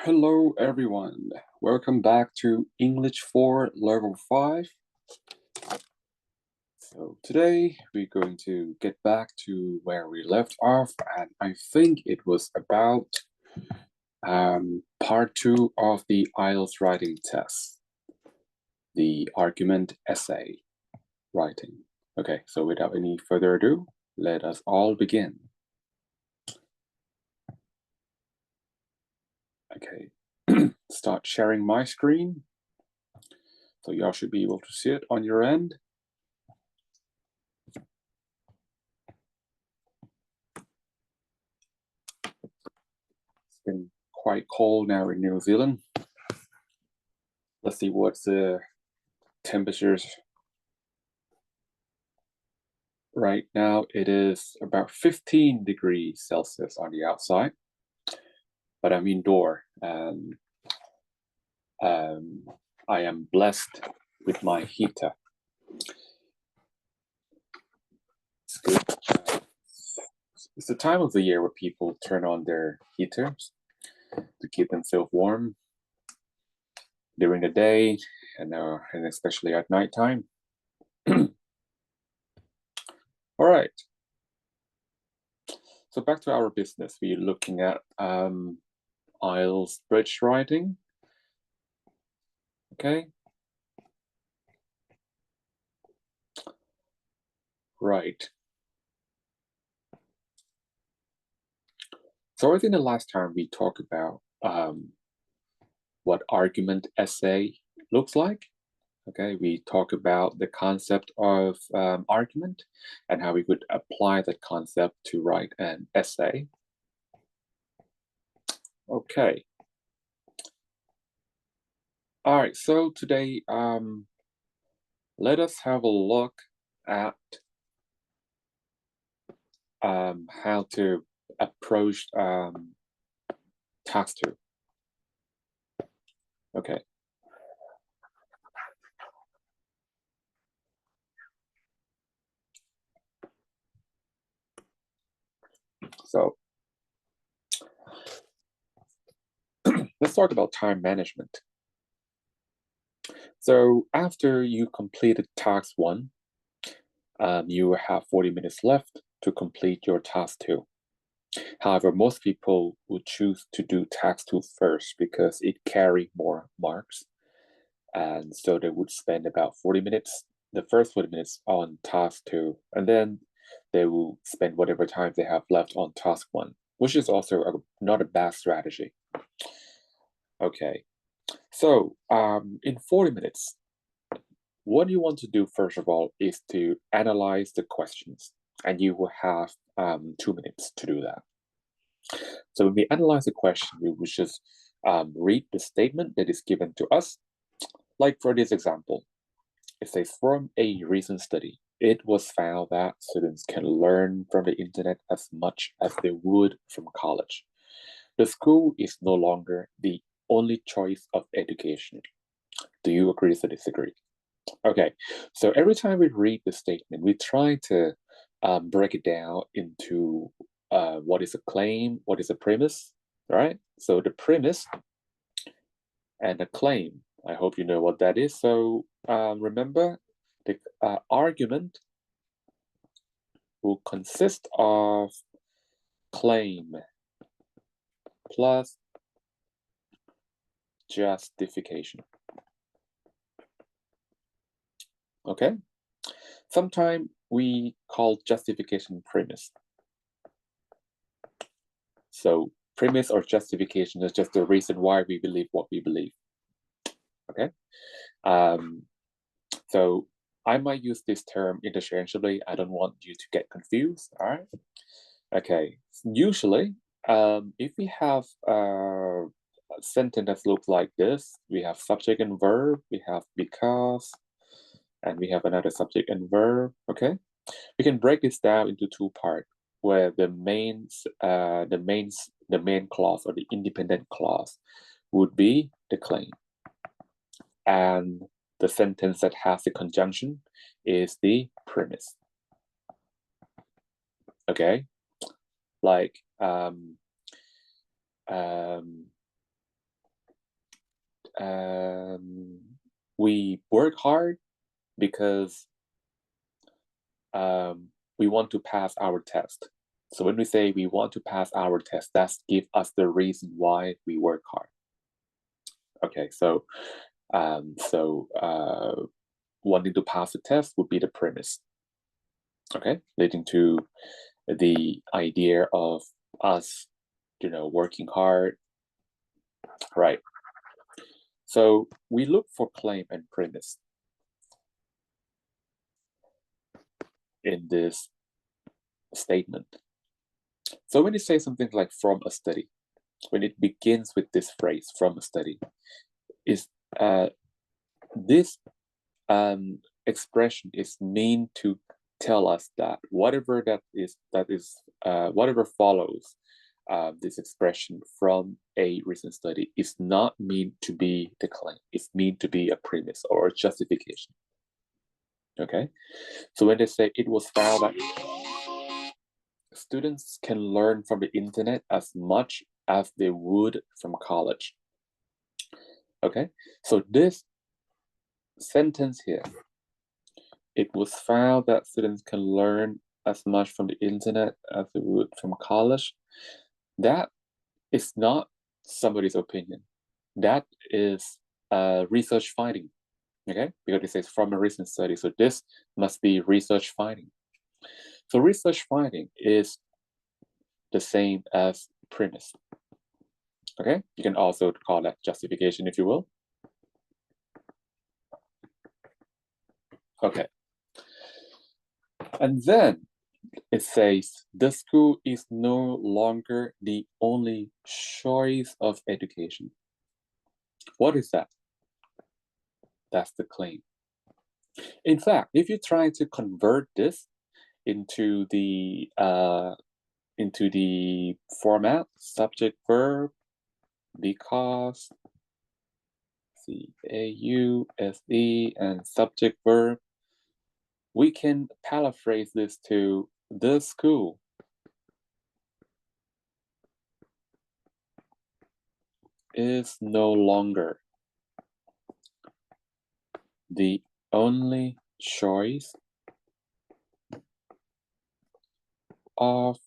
Hello everyone, welcome back to English 4 Level 5. So today we're going to get back to where we left off, and I think it was about part 2 of the IELTS writing test, the argument essay writing. Okay, so without any further ado, let us all begin. Okay, start sharing my screen. So y'all should be able to see it on your end. It's been quite cold now in New Zealand. Let's see what's the temperatures. Right now it is about 15 degrees Celsius on the outside, but I'm indoor and I am blessed with my heater. It's good. It's the time of the year where people turn on their heaters to keep themselves warm during the day and especially at nighttime. All right. So back to our business. We're looking at IELTS bridge writing. Okay. Right. So I think the last time we talked about what argument essay looks like. Okay, we talk about the concept of argument and how we could apply that concept to write an essay. Okay. All right, so today, let us have a look at how to approach task 2. Okay. So let's talk about time management. So after you completed task 1, you have 40 minutes left to complete your task 2. However, most people would choose to do task 2 first because it carries more marks. And so they would spend about 40 minutes, the first 40 minutes on task 2, and then they will spend whatever time they have left on task 1, which is also not a bad strategy. Okay, so in 40 minutes, what you want to do first of all is to analyze the questions, and you will have 2 minutes to do that. So when we analyze the question, we will just read the statement that is given to us. Like for this example, it says, from a recent study, it was found that students can learn from the internet as much as they would from college. The school is no longer the only choice of education. Do you agree or disagree? Okay, so every time we read the statement, we try to break it down into what is a claim, what is a premise, right? So the premise and a claim, I hope you know what that is. So remember, the argument will consist of claim plus justification. Okay? Sometimes we call justification premise. So premise or justification is just the reason why we believe what we believe. Okay? So I might use this term interchangeably. I don't want you to get confused. All right? Okay. Usually, if we have a sentence that looks like this, we have subject and verb, we have because, and we have another subject and verb. Okay, we can break this down into 2 parts, where the main clause or the independent clause would be the claim, and the sentence that has the conjunction is the premise. Okay, like we work hard because we want to pass our test. So when we say we want to pass our test, that's give us the reason why we work hard. Okay, so wanting to pass the test would be the premise. Okay, leading to the idea of us, working hard, right? So we look for claim and premise in this statement. So when you say something like from a study, when it begins with this phrase from a study, is this expression is meant to tell us that whatever whatever follows this expression from a recent study is not meant to be the claim. It's meant to be a premise or a justification. Okay, so when they say it was found that students can learn from the internet as much as they would from college. Okay, so this sentence here, it was found that students can learn as much from the internet as they would from college. That is not somebody's opinion. That is a research finding, okay? Because it says from a recent study, so this must be research finding. So research finding is the same as premise, okay? You can also call that justification if you will. Okay. And then it says the school is no longer the only choice of education. What is that? That's the claim. In fact, if you try to convert this into the format subject verb, because, CAUSE, and subject verb, we can paraphrase this to the school is no longer the only choice of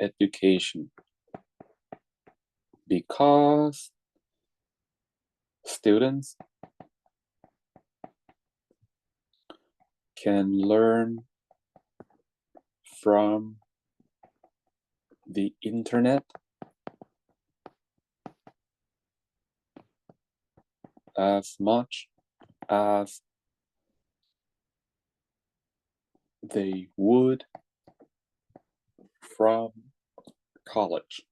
education because students can learn from the internet as much as they would from college.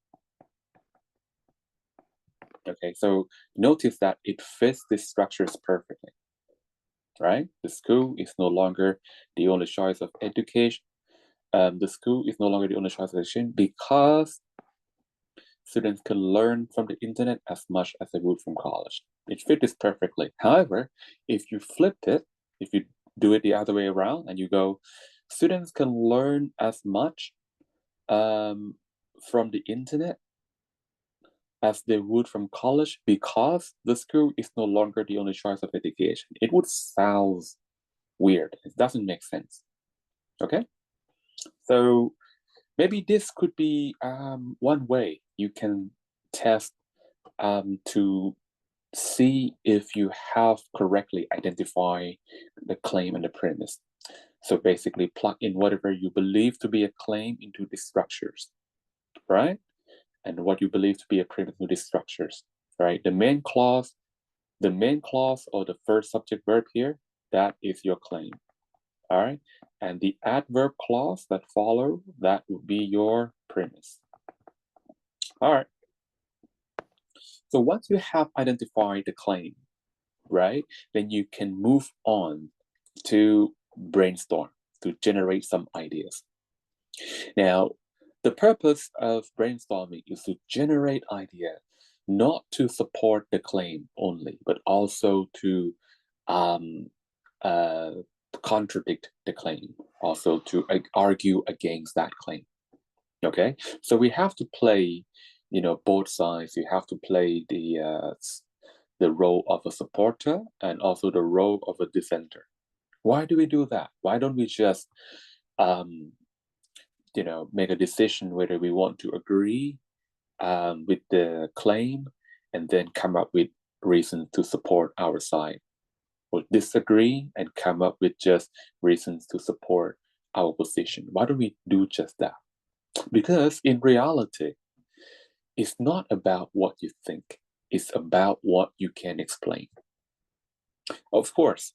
Okay, so notice that it fits the structures perfectly, right? The school is no longer the only choice of education. The school is no longer the only choice of education because students can learn from the internet as much as they would from college. It fits this perfectly. However, if you flipped it, if you do it the other way around and you go, students can learn as much from the internet as they would from college because the school is no longer the only choice of education. It would sound weird. It doesn't make sense. Okay? So maybe this could be one way you can test to see if you have correctly identified the claim and the premise. So basically plug in whatever you believe to be a claim into the structures, right? And what you believe to be a premise into these structures, right? The main clause or the first subject verb here, that is your claim, all right? And the adverb clause that follow, that would be your premise. All right. So once you have identified the claim, right, then you can move on to brainstorm, to generate some ideas. Now, the purpose of brainstorming is to generate ideas, not to support the claim only, but also to contradict the claim, also to argue against that claim. Okay, so we have to play both sides. You have to play the role of a supporter and also the role of a dissenter. Why do we do that? Why don't we just make a decision whether we want to agree with the claim and then come up with reasons to support our side, or disagree and come up with just reasons to support our position? Why don't we do just that? Because in reality, it's not about what you think, it's about what you can explain. Of course,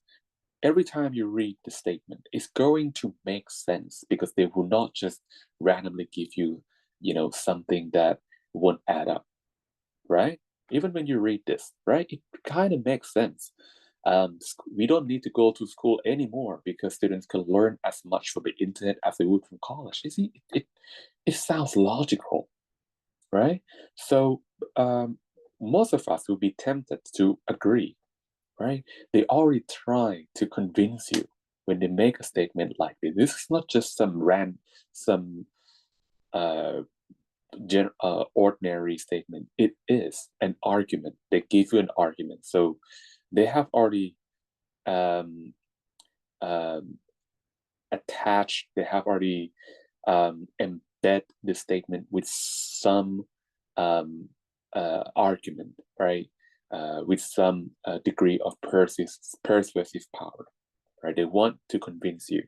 every time you read the statement, it's going to make sense because they will not just randomly give you, something that won't add up, right? Even when you read this, right, it kind of makes sense. We don't need to go to school anymore because students can learn as much from the internet as they would from college. You see, it sounds logical, right? So most of us will be tempted to agree, right? They already try to convince you when they make a statement like this. This is not just some ordinary statement. It is an argument. They give you an argument. So they have already um, um, attached, they have already embed the statement with some argument, right? With some degree of persuasive power, right? They want to convince you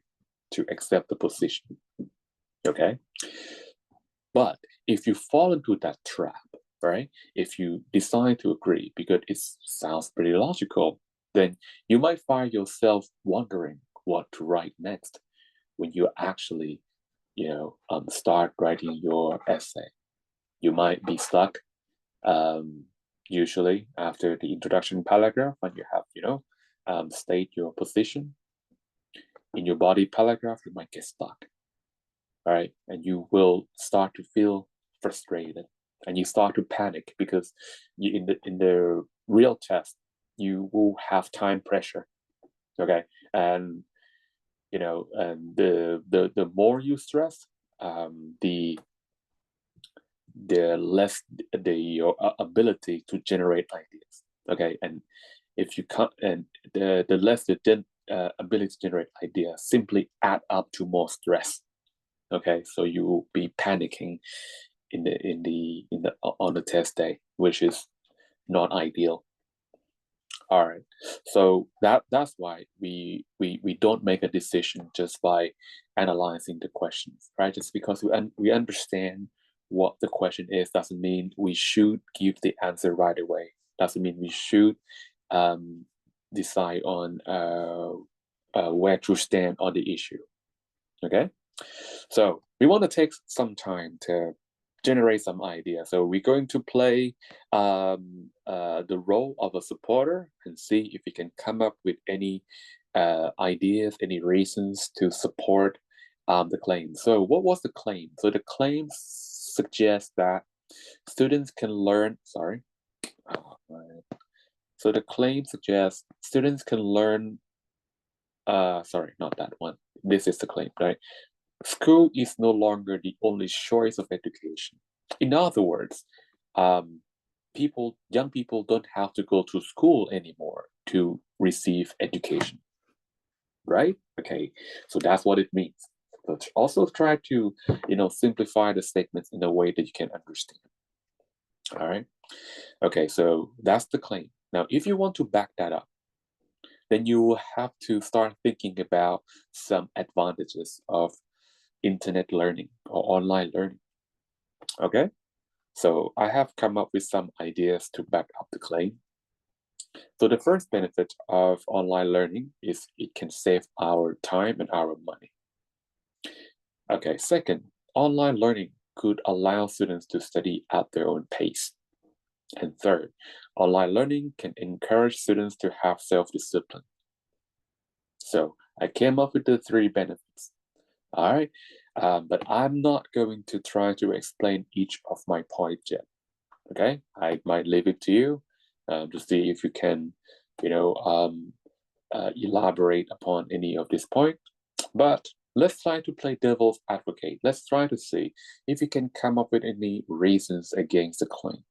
to accept the position, okay? But if you fall into that trap, right? If you decide to agree because it sounds pretty logical, then you might find yourself wondering what to write next when you actually, start writing your essay. You might be stuck, usually after the introduction paragraph, when you have, state your position. In your body paragraph, you might get stuck, right? And you will start to feel frustrated, and you start to panic because in the real test, you will have time pressure, okay? And and the more you stress, the less your ability to generate ideas, okay? And if you can't, and the less the ability to generate ideas simply add up to more stress, okay? So you will be panicking on the test day, which is not ideal. All right, so that's why we don't make a decision just by analyzing the questions, right? Just because we understand what the question is doesn't mean we should give the answer right away. Doesn't mean we should decide on where to stand on the issue. Okay, so we want to take some time to generate some ideas. So we're going to play the role of a supporter and see if we can come up with any ideas, any reasons to support the claim. So what was the claim? So the claim suggests that students can learn, sorry. So the claim suggests students can learn, sorry, not that one. This is the claim, right? School is no longer the only choice of education. In other words, young people don't have to go to school anymore to receive education, right? Okay, so that's what it means. But also try to, simplify the statements in a way that you can understand. All right. Okay, so that's the claim. Now, if you want to back that up, then you will have to start thinking about some advantages of internet learning or online learning. Okay, so I have come up with some ideas to back up the claim. So the first benefit of online learning is it can save our time and our money. Okay, second, online learning could allow students to study at their own pace. And third, online learning can encourage students to have self-discipline. So I came up with the three benefits. All right, but I'm not going to try to explain each of my points yet. Okay, I might leave it to you to see if you can, elaborate upon any of this point. But let's try to play devil's advocate. Let's try to see if you can come up with any reasons against the claim.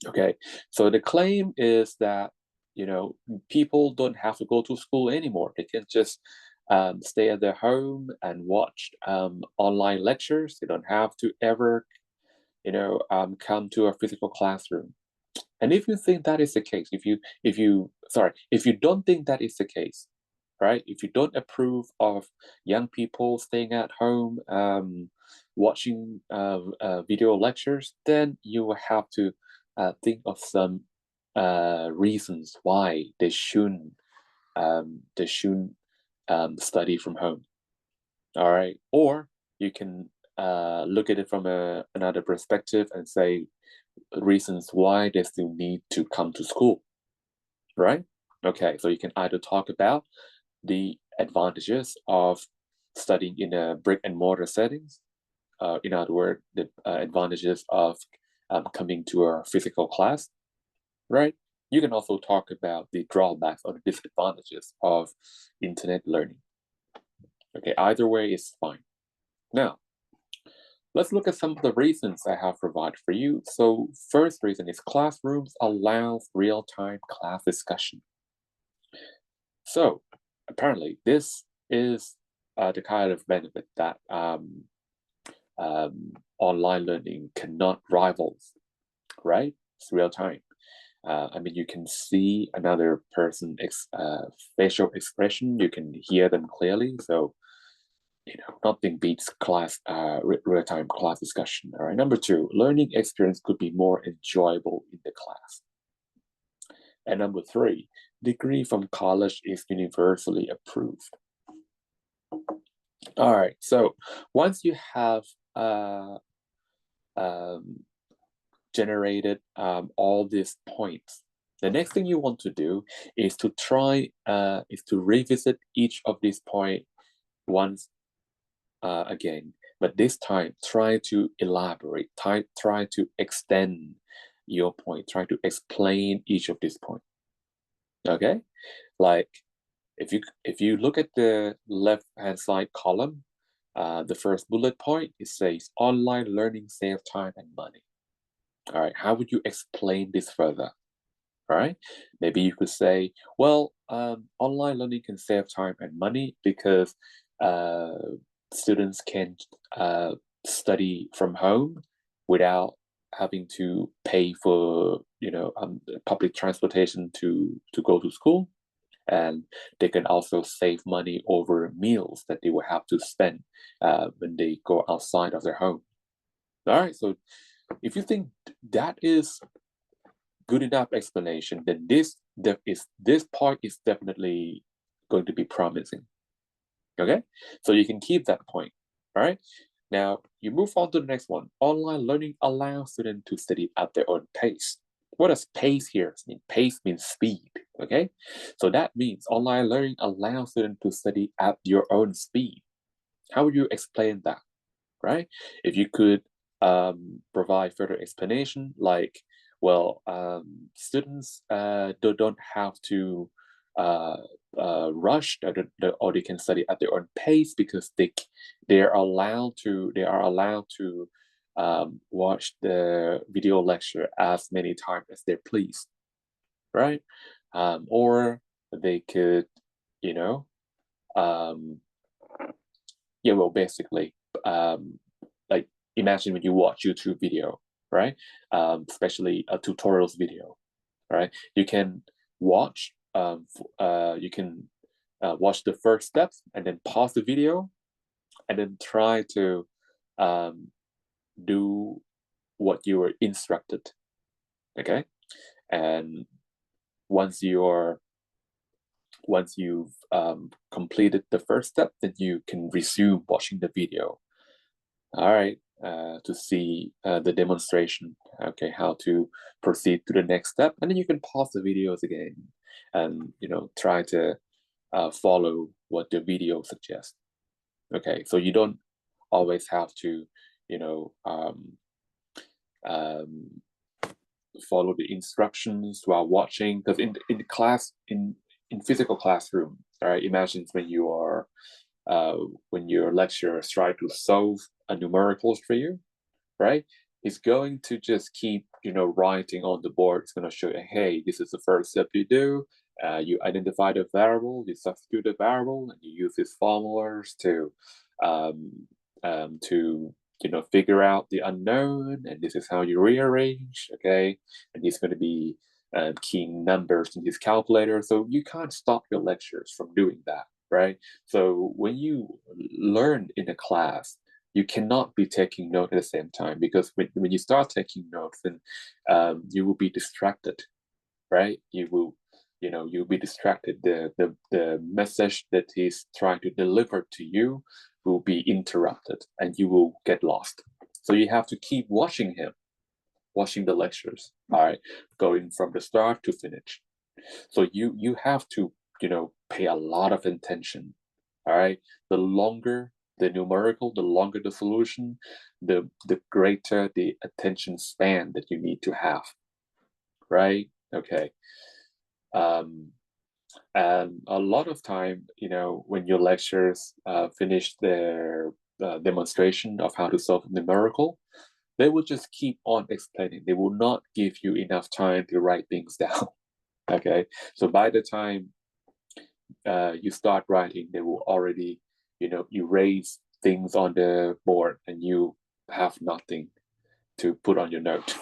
Okay, so the claim is that, people don't have to go to school anymore. They can just stay at their home and watch online lectures. They don't have to ever, come to a physical classroom. And if you think that is the case, if you don't think that is the case, right? If you don't approve of young people staying at home, watching video lectures, then you will have to think of some reasons why they shouldn't study from home. All right, or you can look at it from another perspective and say reasons why they still need to come to school, right? Okay, so you can either talk about the advantages of studying in a brick and mortar settings. In other words, the advantages of coming to a physical class, right? You can also talk about the drawbacks or the disadvantages of internet learning. Okay, either way is fine. Now, let's look at some of the reasons I have provided for you. So first reason is classrooms allows real-time class discussion. So apparently this is the kind of benefit that online learning cannot rival, right? It's real time. I mean, you can see another person's facial expression. You can hear them clearly. So, nothing beats real-time class discussion. All right. Number two, learning experience could be more enjoyable in the class. And number three, degree from college is universally approved. All right. So once you have generated all these points, the next thing you want to do is to revisit each of these points once again, but this time try to elaborate, try to extend your point, try to explain each of these points. Okay, like if you look at the left hand side column, the first bullet point, it says online learning saves time and money. All right, how would you explain this further? All right, maybe you could say, well, online learning can save time and money because students can study from home without having to pay for public transportation to go to school, and they can also save money over meals that they will have to spend when they go outside of their home. All right, so if you think that is good enough explanation, then this part is definitely going to be promising. Okay, so you can keep that point. All right, now you move on to the next one. Online learning allows students to study at their own pace. What does pace here mean? Pace means speed. Okay, so that means online learning allows students to study at your own speed. How would you explain that? Right, if you could provide further explanation, like, well, students don't have to rush, or they can study at their own pace because they are allowed to watch the video lecture as many times as they please, right? Or they could, yeah, well, basically, like, imagine when you watch YouTube video, right? Especially a tutorials video, right? You can watch watch the first steps and then pause the video and then try to do what you were instructed. Okay, and once you've completed the first step, then you can resume watching the video. All right, to see the demonstration, okay, how to proceed to the next step, and then you can pause the videos again and try to follow what the video suggests. Okay, so you don't always have to follow the instructions while watching, because in the class in physical classroom, all right, imagine when you are when your lecturer try to solve a numerical for you, right? It's going to just keep, writing on the board. It's going to show you, hey, this is the first step you do. You identify the variable, you substitute the variable, and you use these formulas um, to figure out the unknown, and this is how you rearrange, okay? And it's going to be keying numbers in this calculator. So you can't stop your lectures from doing that, right? So when you learn in a class, you cannot be taking note at the same time, because when you start taking notes, then you will be distracted, right? You'll be distracted. The message that he's trying to deliver to you will be interrupted, and you will get lost. So you have to keep watching the lectures, all right, going from the start to finish. So you have to pay a lot of attention, all right. The longer the numerical, the longer the solution, the greater the attention span that you need to have, right? Okay. And a lot of time, when your lecturers finish their demonstration of how to solve numerical, they will just keep on explaining. They will not give you enough time to write things down. Okay, so by the time you start writing, they will already, erase things on the board, and you have nothing to put on your note.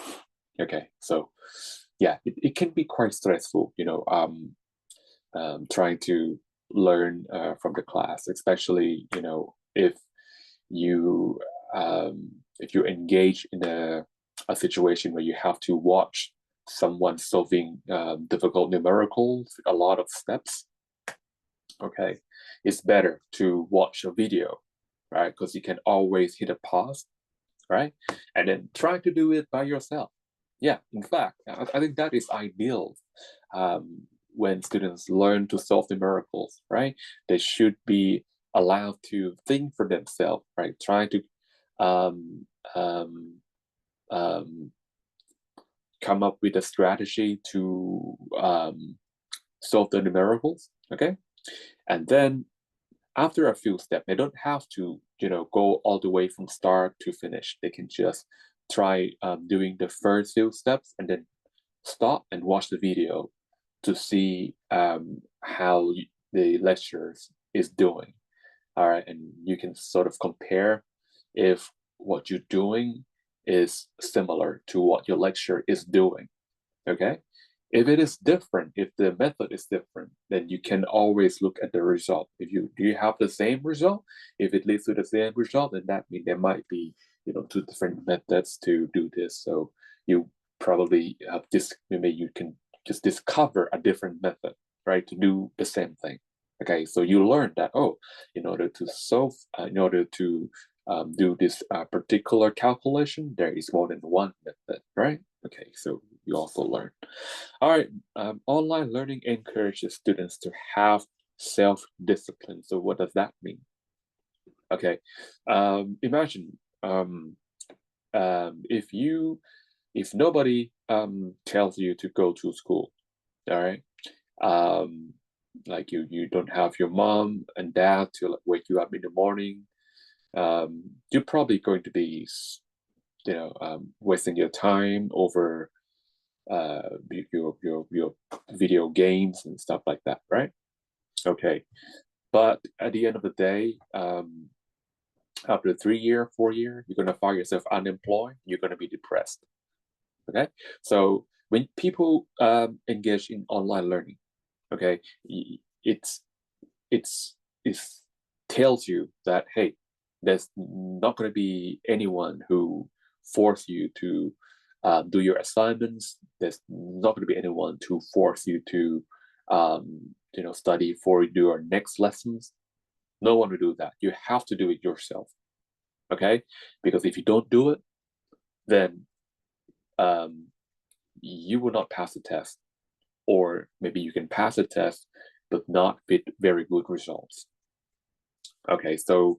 Okay, so yeah, it can be quite stressful, trying to learn from the class, especially, you if you engage in a situation where you have to watch someone solving difficult numericals, a lot of steps. Okay, it's better to watch a video, right? Because you can always hit a pause, right? And then try to do it by yourself. Yeah, in fact, I think that is ideal. When students learn to solve numericals, right? They should be allowed to think for themselves, right? Try to um, um, um, come up with a strategy to solve the numericals, okay? And then after a few steps, they don't have to, go all the way from start to finish. They can just try doing the first few steps and then stop and watch the video to see how the lecturers is doing. All right, and you can sort of compare if what you're doing is similar to what your lecturer is doing. Okay, if it is different, if the method is different, then you can always look at the result. If you do you have the same result, if it leads to the same result, then that means there might be two different methods to do this. So you probably have this. Maybe you can just discover a different method, right, to do the same thing. Okay, so you learn that, oh, in order to solve, in order to do this particular calculation, there is more than one method, right? Okay, so you also learn. All right, online learning encourages students to have self-discipline. So what does that mean? Okay, imagine if nobody tells you to go to school, all right? Like you don't have your mom and dad to wake you up in the morning. You're probably going to be, wasting your time over your video games and stuff like that, right? Okay, but at the end of the day, after 3 year, 4 year, you're gonna find yourself unemployed. You're gonna be depressed. Okay, so when people engage in online learning, okay, it's it's tells you that, hey, there's not going to be anyone who force you to do your assignments. There's not going to be anyone to force you to study for your next lessons. No one will do that. You have to do it yourself, okay? Because if you don't do it, then um, you will not pass the test, or maybe you can pass the test but not with very good results. Okay, so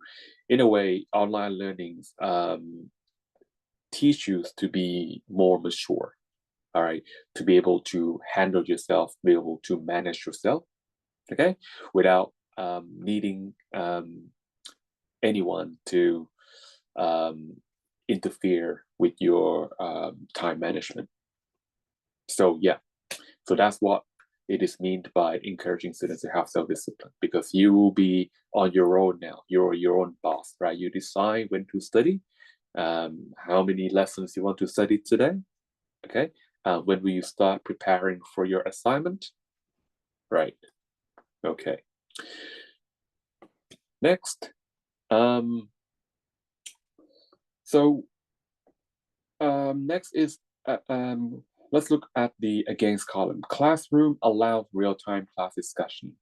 in a way, online learnings teach you to be more mature, all right, to be able to handle yourself, be able to manage yourself, okay, without needing anyone to interfere with your time management. So yeah, so that's what it is meant by encouraging students to have self-discipline, because you will be on your own now. You're your own boss, right? You decide when to study, how many lessons you want to study today, okay? When will you start preparing for your assignment, right? Okay. Next, next is let's look at the against column. Classroom allows real-time class discussion.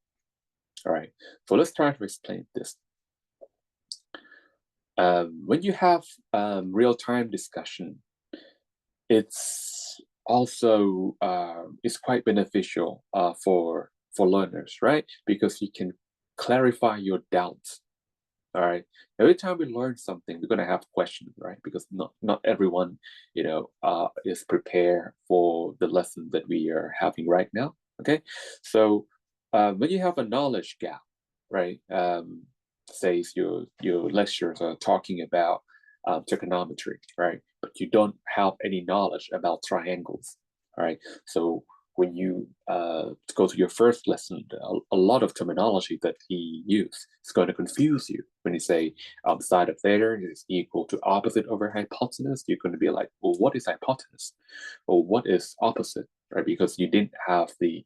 All right, so let's try to explain this. When you have real-time discussion, it's also it's quite beneficial for learners, right? Because you can clarify your doubts. All right. Every time we learn something, we're gonna have questions, right? Because not everyone, is prepared for the lesson that we are having right now. Okay. So when you have a knowledge gap, right? Says your lecturers are talking about trigonometry, right? But you don't have any knowledge about triangles. All right. So when you go to your first lesson, a lot of terminology that he used is going to confuse you. When you say side of theta is equal to opposite over hypotenuse, you're going to be like, well, what is hypotenuse? Or what is opposite, right? Because you didn't have the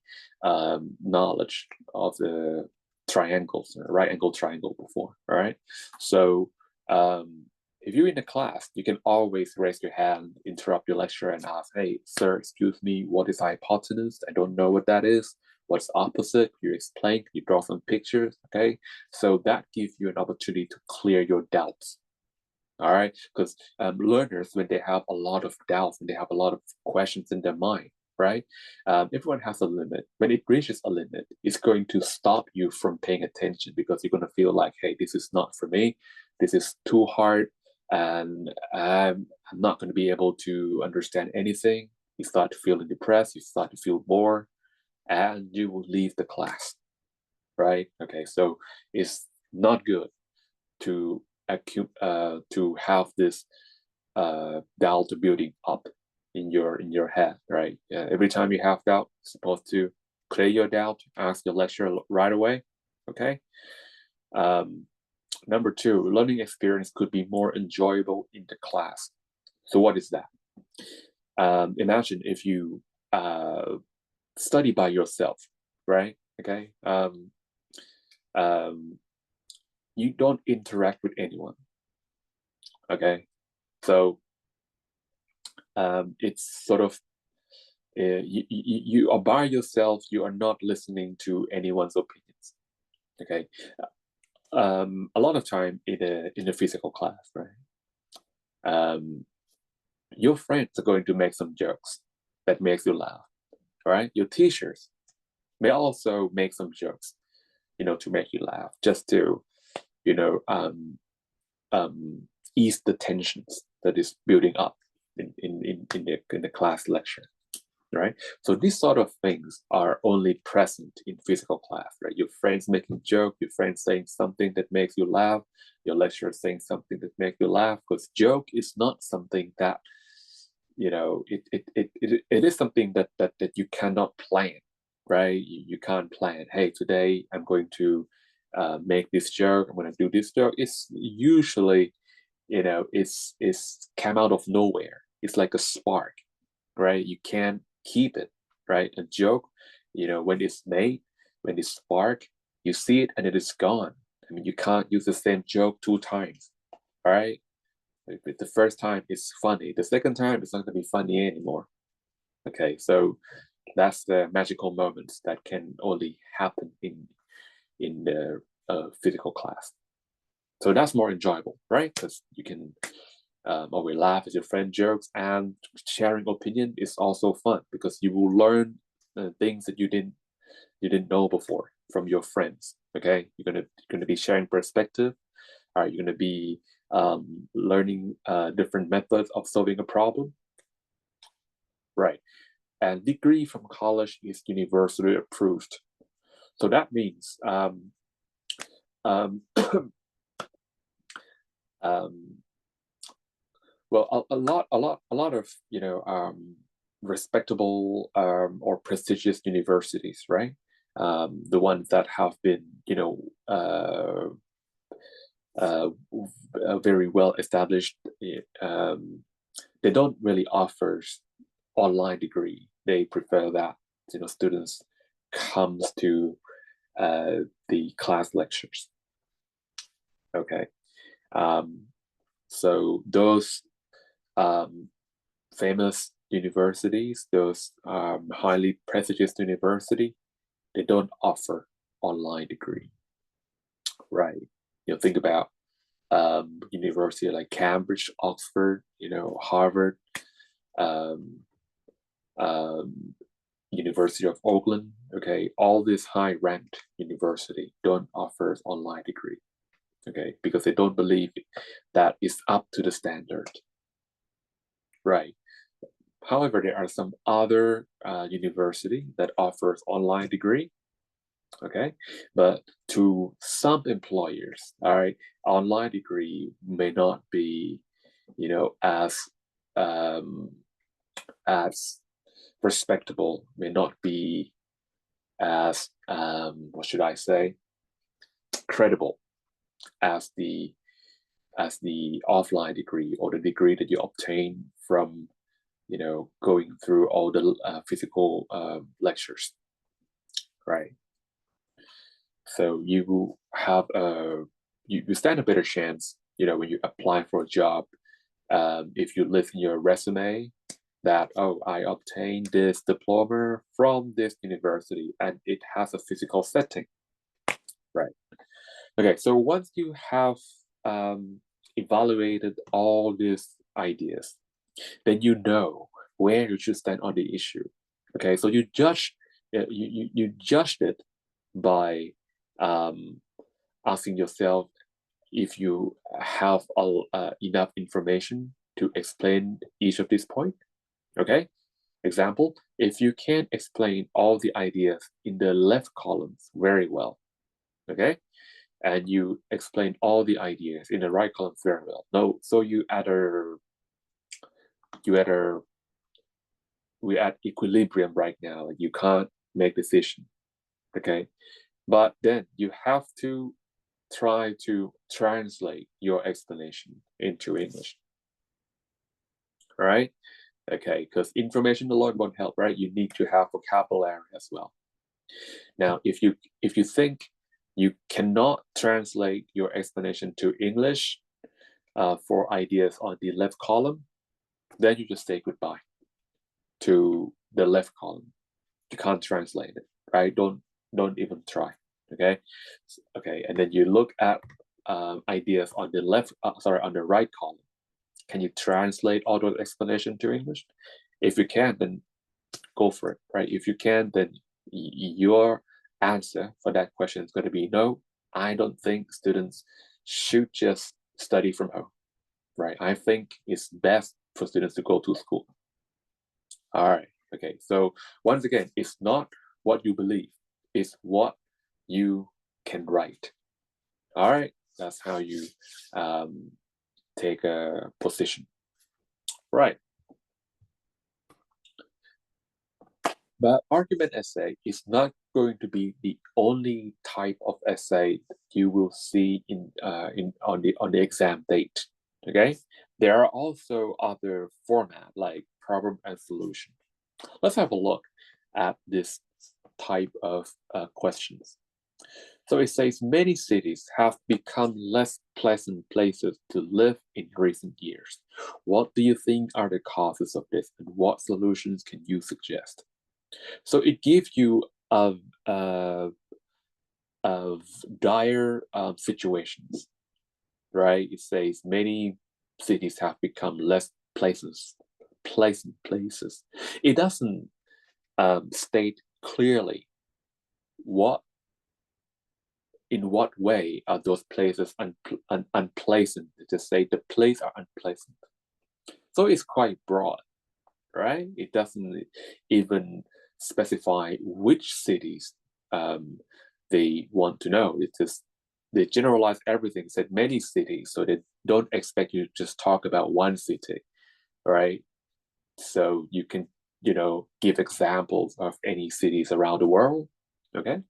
knowledge of the triangles, right angle triangle before, all right? So if you're in a class, you can always raise your hand, interrupt your lecturer, and ask, hey, sir, excuse me, what is hypotenuse? I don't know what that is. What's opposite? Can you explain? Can you draw some pictures? Okay. So that gives you an opportunity to clear your doubts. All right. Because learners, when they have a lot of doubts and they have a lot of questions in their mind, right? Everyone has a limit. When it reaches a limit, it's going to stop you from paying attention, because you're going to feel like, hey, this is not for me. This is too hard, and I'm not going to be able to understand anything. You start to feel depressed, you start to feel bored, and you will leave the class, right? Okay, so it's not good to have this doubt building up in your head, right? Every time you have doubt, you're supposed to clear your doubt, ask your lecturer right away, okay? Number two, learning experience could be more enjoyable in the class. So what is that? Imagine if you study by yourself, right? Okay. You don't interact with anyone. Okay. So it's sort of you are by yourself. You are not listening to anyone's opinions. Okay. A lot of time in a physical class, right? Your friends are going to make some jokes that makes you laugh, right? Your teachers may also make some jokes, to make you laugh, just to, you know, um, ease the tensions that is building up in the class lecture, right? So these sort of things are only present in physical class, right? Your friends making joke, your friends saying something that makes you laugh, your lecturer saying something that makes you laugh, because joke is not something that it is something that you cannot plan, right? You can't plan, hey, today I'm going to make this joke, I'm going to do this joke. It's usually, it's come out of nowhere. It's like a spark, right? You can't keep it, right? A joke, when it's made, when it's spark, you see it and it is gone. I mean, you can't use the same joke two times, right? The first time it's funny, the second time it's not going to be funny anymore. Okay, so that's the magical moments that can only happen in the physical class. So that's more enjoyable, right? Because you can always laugh at your friend jokes, and sharing opinion is also fun, because you will learn things that you didn't know before from your friends. Okay, you're gonna be sharing perspective. All right, you're gonna be learning different methods of solving a problem, right? And degree from college is universally approved. So that means um, well, a lot of respectable or prestigious universities, right? The ones that have been uh, very well established. They don't really offer online degree. They prefer that students comes to the class lectures. Okay, so those famous universities, those highly prestigious university, they don't offer online degree, right? Think about university like Cambridge, Oxford, Harvard, um, um, University of Oakland. Okay, all these high-ranked university don't offer online degree. Okay, because they don't believe that is up to the standard, right? However, there are some other university that offers online degree. Okay, but to some employers, all right, online degree may not be, um, as respectable, may not be as what should I say, credible as the offline degree or the degree that you obtain from going through all the physical lectures, right? So you have you stand a better chance, when you apply for a job, if you list in your resume that, oh, I obtained this diploma from this university and it has a physical setting, right? Okay, so once you have evaluated all these ideas, then you know where you should stand on the issue. Okay, so you judged it by asking yourself if you have enough information to explain each of these points. Okay, example, if you can explain all the ideas in the left columns very well, okay, and you explain all the ideas in the right columns very well. No, so we at equilibrium right now. You can't make decision, okay? But then you have to try to translate your explanation into English, right? Okay, because information alone won't help, right? You need to have vocabulary as well. Now, if you think you cannot translate your explanation to English for ideas on the left column, then you just say goodbye to the left column. You can't translate it, right? Don't even try. Okay, okay, and then you look at ideas on the on the right column. Can you translate all those explanation to English? If you can, then go for it, right? If you can, then your answer for that question is going to be no. I don't think students should just study from home, right? I think it's best for students to go to school. All right. Okay. So once again, it's not what you believe, it's what you can write. All right. That's how you take a position. Right. But argument essay is not going to be the only type of essay that you will see on the exam date. Okay, there are also other format like problem and solution. Let's have a look at this type of questions. So it says many cities have become less pleasant places to live in recent years. What do you think are the causes of this, and what solutions can you suggest? So it gives you of dire situations, right? It says many cities have become less pleasant places. It doesn't state clearly in what way are those places unpleasant. To say the place are unpleasant. So it's quite broad, right? It doesn't even specify which cities they want to know. It just they generalize everything, said many cities, so they don't expect you to just talk about one city, right? So you can, give examples of any cities around the world, okay?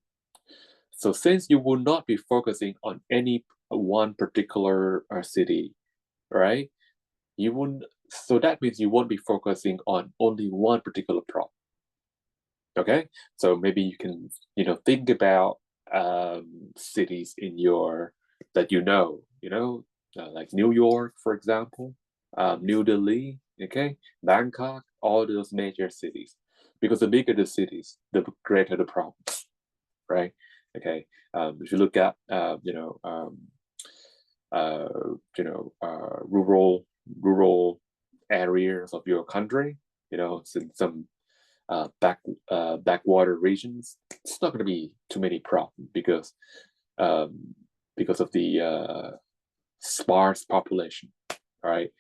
So since you will not be focusing on any one particular city, right? You wouldn't, so that means you won't be focusing on only one particular problem. Okay, so maybe you can, think about cities in your that like New York, for example, New Delhi, okay, Bangkok, all those major cities, because the bigger the cities, the greater the problems, right? Okay, if you look at rural areas of your country, it's in some backwater regions, it's not going to be too many problems because of the sparse population, right?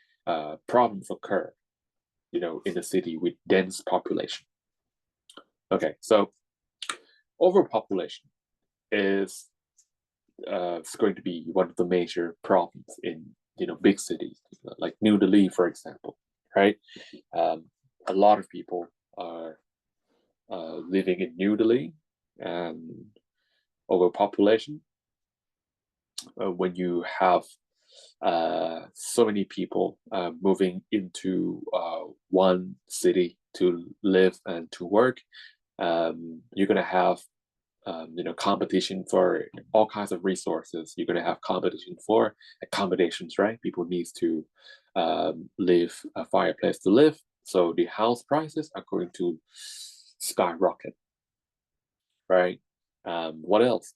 Problems occur, in the city with dense population. Okay, so overpopulation is it's going to be one of the major problems in big cities like New Delhi, for example, right? A lot of people are living in New Delhi, and overpopulation. When you have so many people moving into one city to live and to work, you're going to have competition for all kinds of resources. You're going to have competition for accommodations, right? People need to live, a fireplace to live. So the house prices are going to skyrocket, right? What else?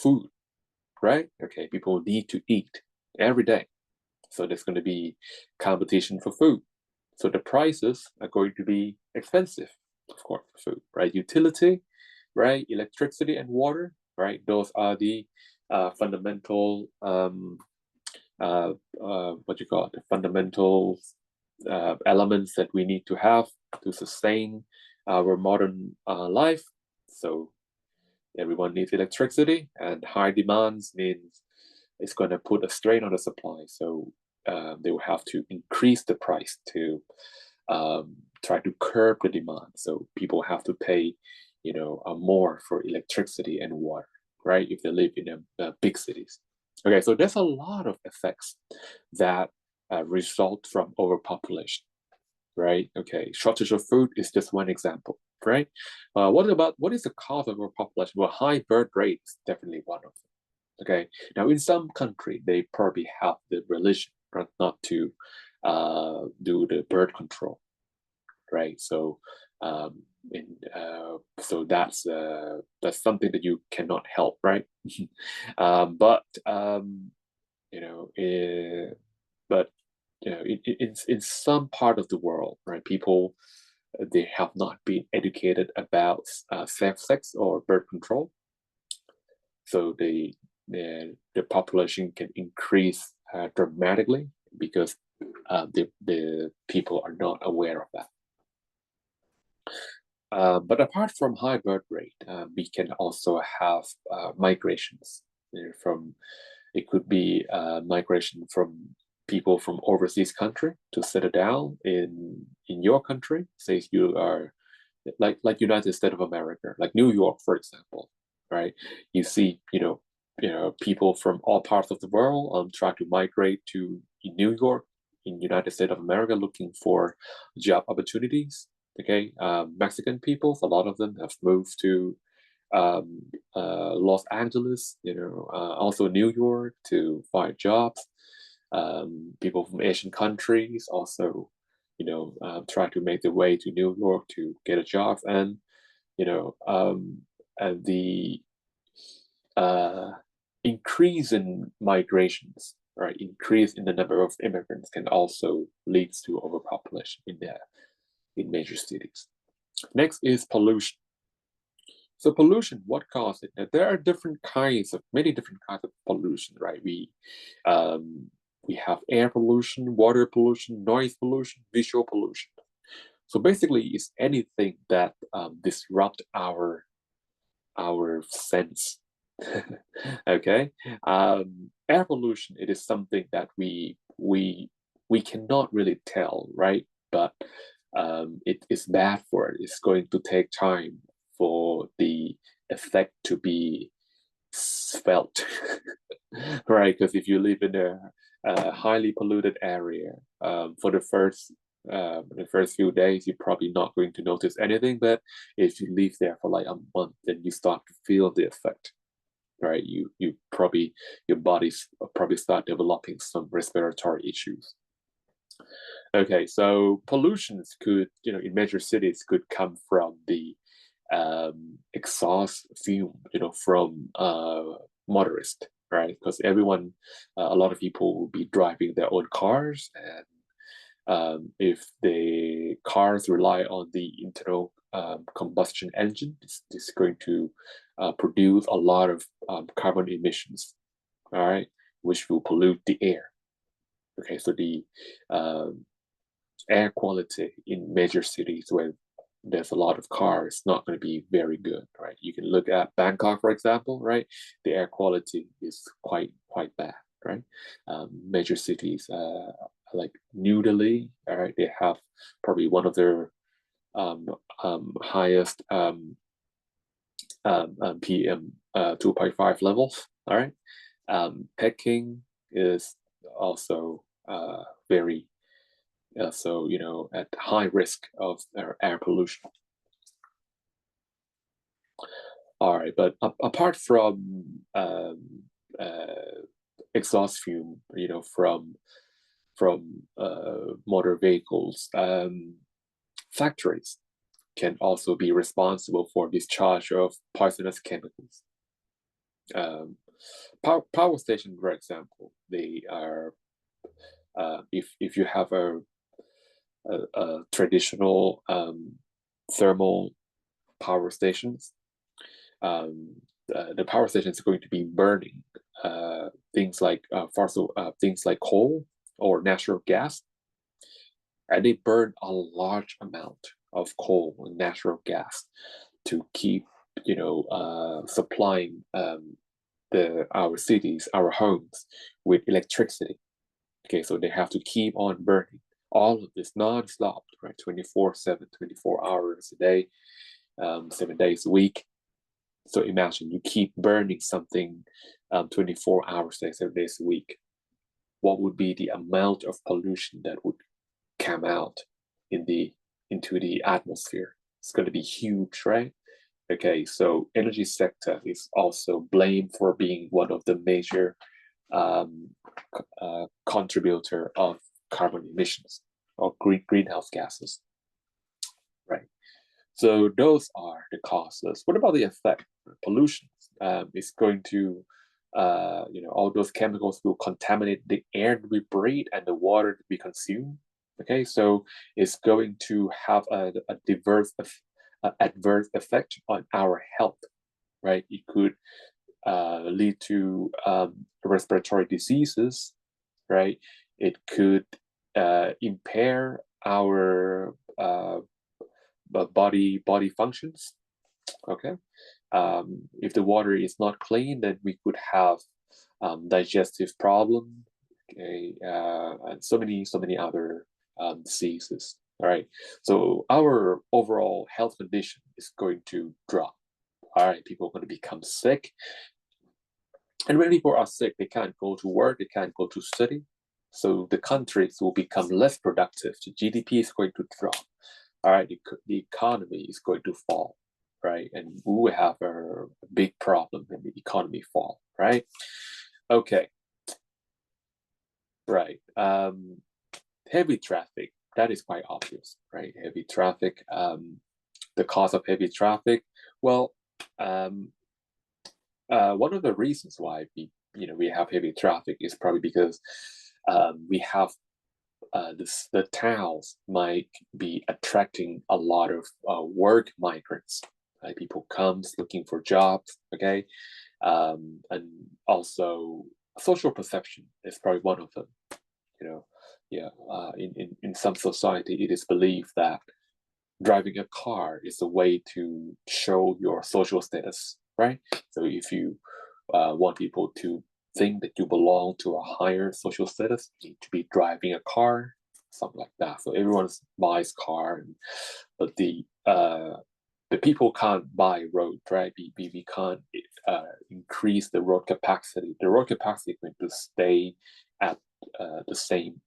Food, right? Okay, people need to eat every day. So there's going to be competition for food. So the prices are going to be expensive, of course, for food, right? Utility, right? Electricity and water, right? Those are the fundamental, what you call it, the fundamental elements that we need to have to sustain our modern life. So everyone needs electricity, and high demands means it's going to put a strain on the supply. So they will have to increase the price to try to curb the demand. So people have to pay, more for electricity and water, right? If they live in big cities. Okay, so there's a lot of effects that result from overpopulation, right? Okay, shortage of food is just one example, right? What is the cause of overpopulation? Well, high birth rate is definitely one of them. Okay, now in some country they probably have the religion not to do the birth control, right? So so that's something that you cannot help, right? But but in some part of the world, right, people they have not been educated about safe sex or birth control, so the population can increase dramatically because the people are not aware of that. But apart from high birth rate, we can also have migrations from. It could be migration from people from overseas country to settle down in your country. Say you are like United States of America, like New York, for example, right? You see, people from all parts of the world try to migrate to New York in United States of America looking for job opportunities. Okay, Mexican people, a lot of them have moved to Los Angeles, also New York to find jobs. People from Asian countries also, try to make their way to New York to get a job, and and the uh, increase in migrations, right, increase in the number of immigrants can also lead to overpopulation in major cities. Next is pollution. So pollution, what causes it? Now, there are many different kinds of pollution, right? We have air pollution, water pollution, noise pollution, visual pollution. So basically, it's anything that disrupt our sense Okay. Air pollution, it is something that we cannot really tell, right? But it is bad for it. It's going to take time for the effect to be felt, right? Because if you live in a highly polluted area, for the first few days, you're probably not going to notice anything. But if you live there for like a month, then you start to feel the effect, right? You probably your body's probably start developing some respiratory issues. Okay, so pollutions could, in major cities could come from the exhaust fume, from motorists, right? Because a lot of people will be driving their own cars, and if the cars rely on the internal combustion engine, it's going to produce a lot of carbon emissions, all right, which will pollute the air. Okay, so the um, air quality in major cities where there's a lot of cars not going to be very good, right? You can look at Bangkok, for example, right? The air quality is quite bad, right? Major cities like New Delhi, all right, they have probably one of their highest PM 2.5 levels, all right? Peking is also very so at high risk of air pollution. All right, but apart from exhaust fume, from motor vehicles, factories can also be responsible for discharge of poisonous chemicals. Power station, for example, they are if you have a traditional thermal power stations, the power station is going to be burning things like things like coal or natural gas, and they burn a large amount of coal and natural gas to keep supplying our cities, our homes with electricity. Okay, so they have to keep on burning all of this non-stop, right? 24/7, 24 hours a day, 7 days a week. So imagine you keep burning something 24 hours a day, 7 days a week. What would be the amount of pollution that would come out into the atmosphere? It's going to be huge, right? Okay, so energy sector is also blamed for being one of the major contributor of carbon emissions or greenhouse gases, right? So those are the causes. What about the effect? Pollution is going to, all those chemicals will contaminate the air that we breathe and the water that we consume. Okay, so it's going to have a adverse effect on our health, right? It could lead to respiratory diseases, right? It could impair our body functions. Okay, if the water is not clean, then we could have digestive problem. Okay, and so many other diseases. All right, so our overall health condition is going to drop. All right, people are going to become sick, and when people are sick, they can't go to work, they can't go to study, so the countries will become less productive. The GDP is going to drop. All right, the economy is going to fall, right? And we will have a big problem when the economy fall, right? Okay, right. Heavy traffic, that is quite obvious, right? Heavy traffic. The cause of heavy traffic. Well, one of the reasons why we have heavy traffic is probably because we have the towns might be attracting a lot of work migrants. Right? People comes looking for jobs, okay, and also social perception is probably one of them. You know, yeah. In some society, it is believed that driving a car is a way to show your social status, right? So if you want people to think that you belong to a higher social status. You need to be driving a car, something like that. So everyone buys car, but the people can't buy road, right? We can't increase the road capacity. The road capacity is going to stay at the same,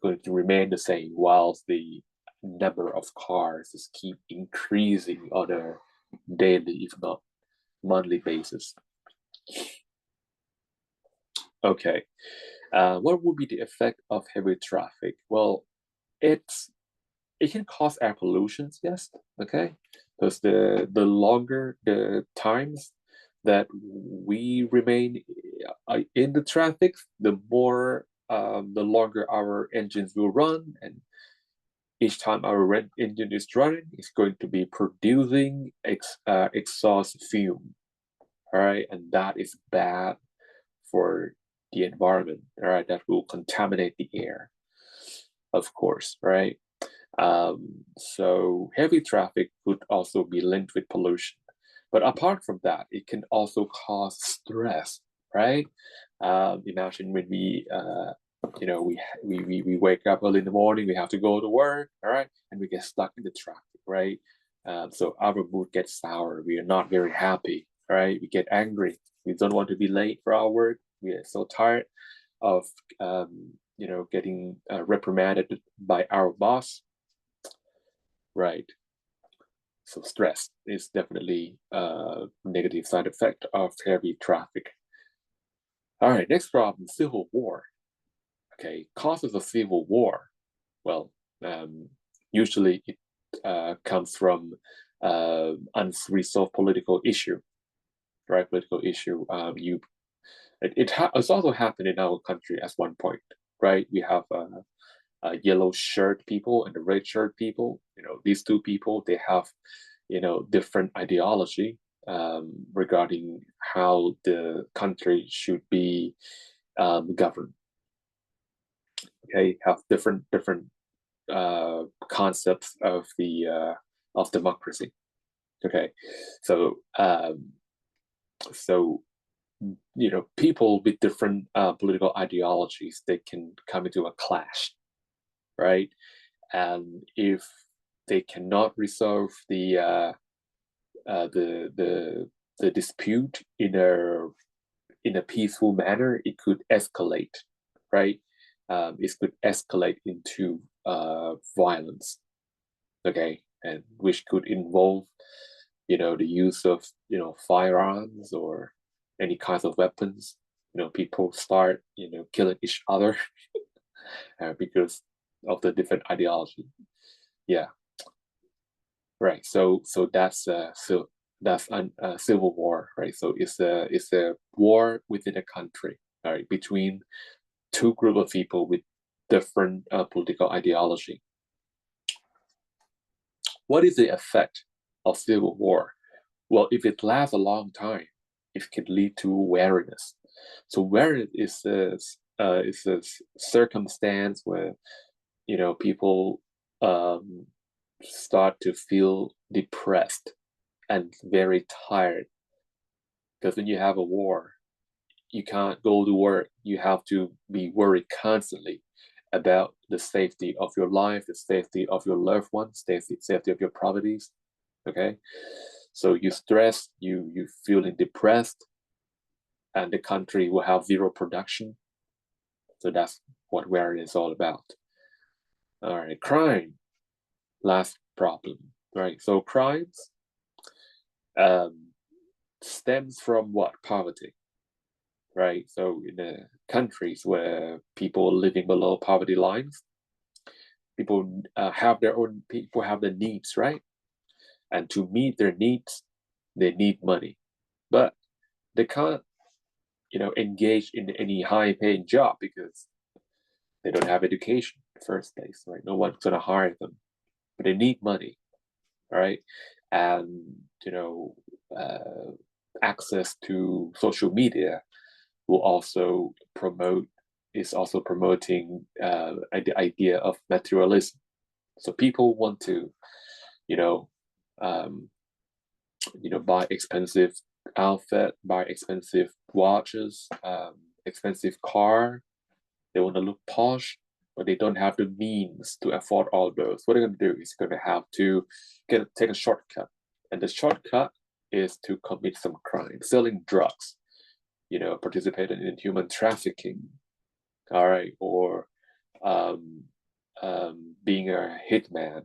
going to remain the same, whilst the number of cars just keep increasing on a daily, if not monthly basis. Okay, what would be the effect of heavy traffic? Well, it's it can cause air pollution, yes. Okay, because the longer the times that we remain in the traffic, the longer our engines will run, and each time our engine is running, it's going to be producing exhaust fume. All right, and that is bad for the environment. All right, that will contaminate the air, of course, right? So heavy traffic could also be linked with pollution. But apart from that, it can also cause stress, right? Imagine when we wake up early in the morning, we have to go to work, all right, and we get stuck in the traffic, right? So our mood gets sour. We are not very happy, right? We get angry. We don't want to be late for our work. We are so tired of getting reprimanded by our boss, right? So stress is definitely a negative side effect of heavy traffic. All right, next problem, civil war. Okay, causes of civil war. Well, usually it comes from unresolved political issue, right? Political issue. It's also happened in our country at one point, right? We have yellow shirt people and the red shirt people. These two people, they have different ideology regarding how the country should be governed. Okay, have different concepts of democracy. Okay, so so people with different political ideologies, they can come into a clash, right? And if they cannot resolve the dispute in a peaceful manner, it could escalate, right? It could escalate into violence, okay, and which could involve the use of firearms or any kinds of weapons. People start killing each other because of the different ideology. Yeah, right. So that's a civil war, right? So it's a war within a country, right, between two group of people with different political ideology. What is the effect of civil war? Well, if it lasts a long time, it can lead to wariness. So wariness is a circumstance where people start to feel depressed and very tired, because when you have a war, you can't go to work. You have to be worried constantly about the safety of your life, the safety of your loved ones, safety of your properties. Okay, so you stress, you feeling depressed, and the country will have zero production. So that's what wearing is all about. All right, crime, last problem. Right, so crimes um, stems from what? Poverty, right? So in the countries where people are living below poverty lines, people have their needs, right? And to meet their needs, they need money, but they can't, engage in any high-paying job because they don't have education in the first place, right? No one's gonna hire them, but they need money, right? And uh, access to social media will also promote is also promoting the idea of materialism. So people want to, you know, um, buy expensive outfit, buy expensive watches, expensive car. They want to look posh, but they don't have the means to afford all those. What they're going to do is going to have to take a shortcut, and the shortcut is to commit some crime, selling drugs, participating in human trafficking, all right, or um, being a hitman,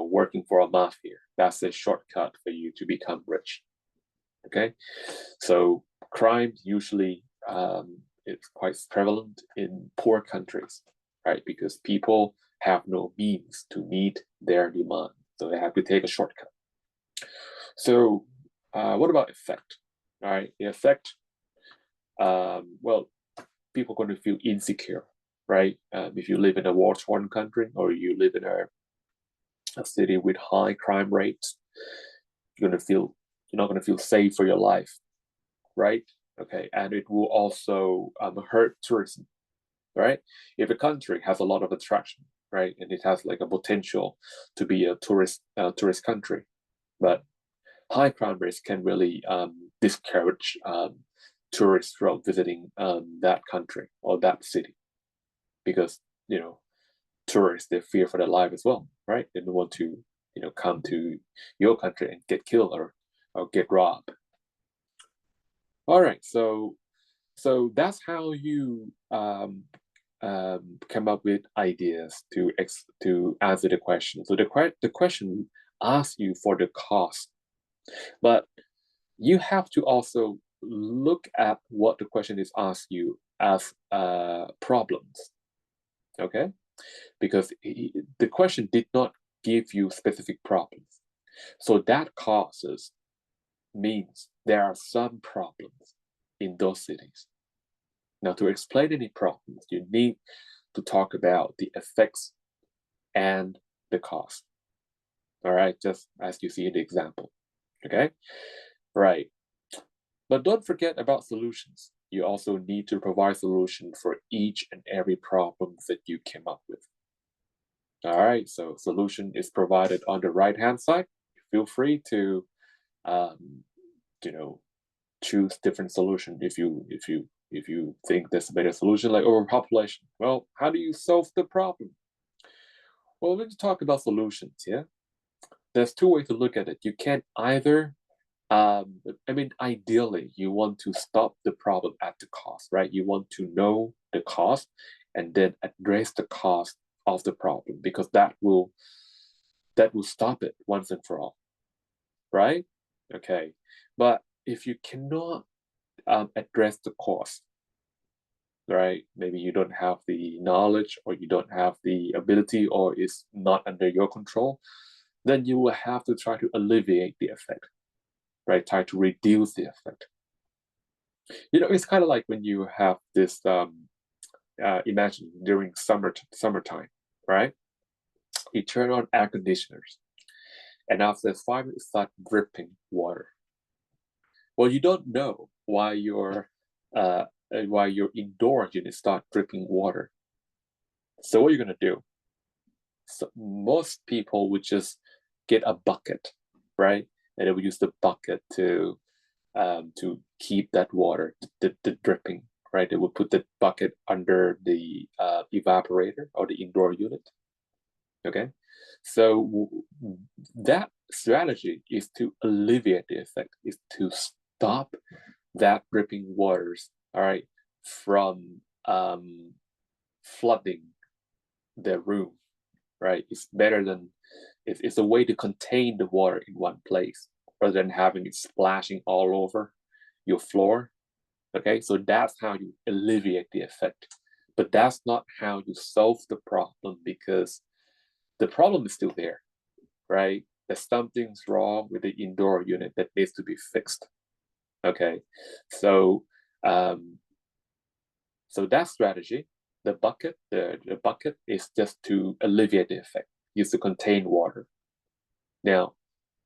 working for a mafia. That's a shortcut for you to become rich. Okay, so crime usually is quite prevalent in poor countries, right? Because people have no means to meet their demand, so they have to take a shortcut. So, what about effect? All right, the effect. Well, people are going to feel insecure, right? If you live in a war-torn country or you live in a city with high crime rates, you're not going to feel safe for your life, right? Okay, and it will also hurt tourism, right? If a country has a lot of attraction, right, and it has like a potential to be a tourist country, but high crime rates can really discourage tourists from visiting that country or that city, because tourists, they fear for their life as well, right? They don't want to come to your country and get killed or get robbed. All right, so that's how you come up with ideas to answer the question. So the question asks you for the cost, but you have to also look at what the question is asked you as problems. Okay, because the question did not give you specific problems, so that causes means there are some problems in those cities. Now, to explain any problems, you need to talk about the effects and the cost. All right, just as you see in the example. Okay, right. But don't forget about solutions. You also need to provide solution for each and every problem that you came up with. All right, so solution is provided on the right-hand side. Feel free to, choose different solution if you think there's a better solution, like overpopulation. Well, how do you solve the problem? Well, let's talk about solutions. Yeah, there's two ways to look at it. You can either ideally, you want to stop the problem at the cost, right? You want to know the cost and then address the cost of the problem, because that will stop it once and for all, right? Okay, but if you cannot address the cost, right? Maybe you don't have the knowledge, or you don't have the ability, or it's not under your control, then you will have to try to alleviate the effect, right? Try to reduce the effect. It's kind of like when you have this, imagine during summertime, right? You turn on air conditioners, and after 5 minutes, start dripping water. Well, you don't know why your indoor unit start dripping water. So what are you gonna do? So most people would just get a bucket, right? And they would use the bucket to keep that water, the dripping, right? They would put the bucket under the evaporator or the indoor unit. Okay, so that strategy is to alleviate the effect, is to stop that dripping waters, all right, from flooding the room, right? It's better than it's a way to contain the water in one place rather than having it splashing all over your floor. Okay, so that's how you alleviate the effect, but that's not how you solve the problem, because the problem is still there, right? There's something's wrong with the indoor unit that needs to be fixed. Okay, so that strategy, the bucket is just to alleviate the effect, used to contain water. Now,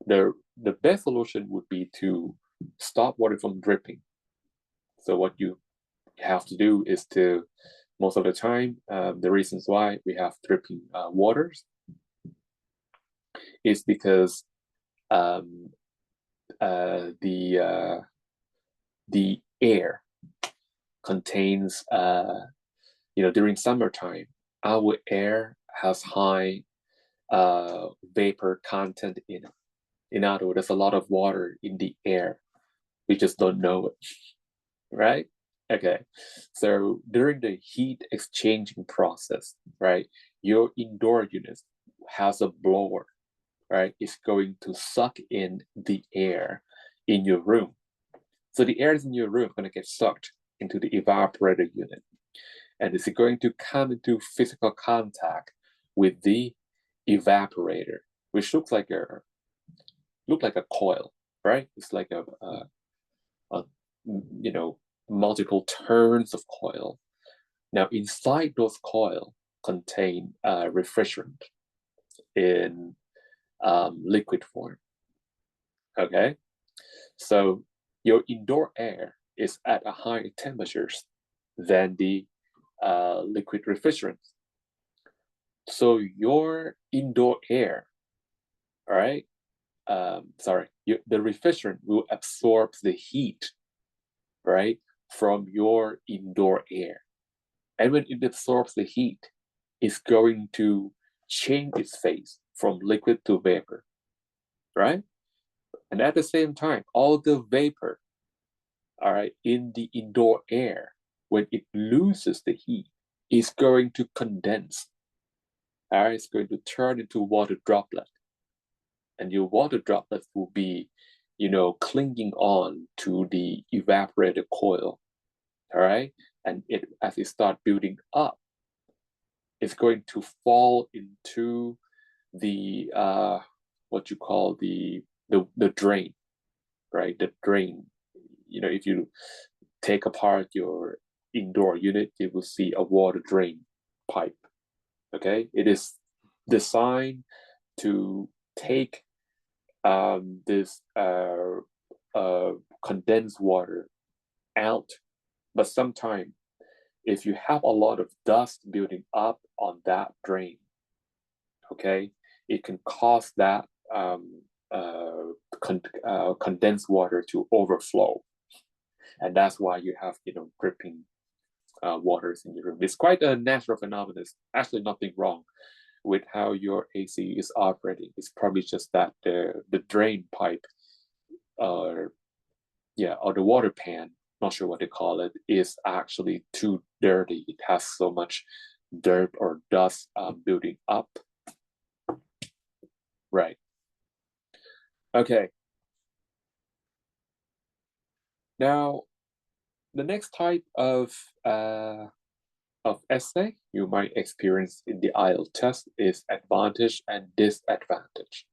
the best solution would be to stop water from dripping. So what you have to do is to, most of the time, the reasons why we have dripping waters is because the the air contains, during summertime, our air has high vapor content in it. In other words, there's a lot of water in the air. We just don't know it, right? Okay, so during the heat exchanging process, right, your indoor unit has a blower, right? It's going to suck in the air in your room. So the air in your room is going to get sucked into the evaporator unit, and it's going to come into physical contact with the evaporator, which looks like a coil, right? It's like a multiple turns of coil. Now inside those coil contain refrigerant in liquid form. Okay, so your indoor air is at a higher temperatures than the liquid refrigerant. So your indoor air, all right, the refrigerant will absorb the heat, right, from your indoor air. And when it absorbs the heat, it's going to change its phase from liquid to vapor, right? And at the same time, all the vapor, all right, in the indoor air, when it loses the heat, is going to condense. All right, it's going to turn into water droplet. And your water droplets will be, clinging on to the evaporator coil. All right. And as it starts building up, it's going to fall into the what you call the drain, right? The drain. If you take apart your indoor unit, you will see a water drain pipe. Okay, it is designed to take this condensed water out, but sometimes if you have a lot of dust building up on that drain, okay, it can cause that condensed water to overflow, and that's why you have dripping waters in your room. It's quite a natural phenomenon. There's actually nothing wrong with how your AC is operating. It's probably just that the drain pipe, or the water pan, not sure what they call it, is actually too dirty. It has so much dirt or dust building up. Right. Okay. Now, the next type of essay you might experience in the IELTS test is advantage and disadvantage.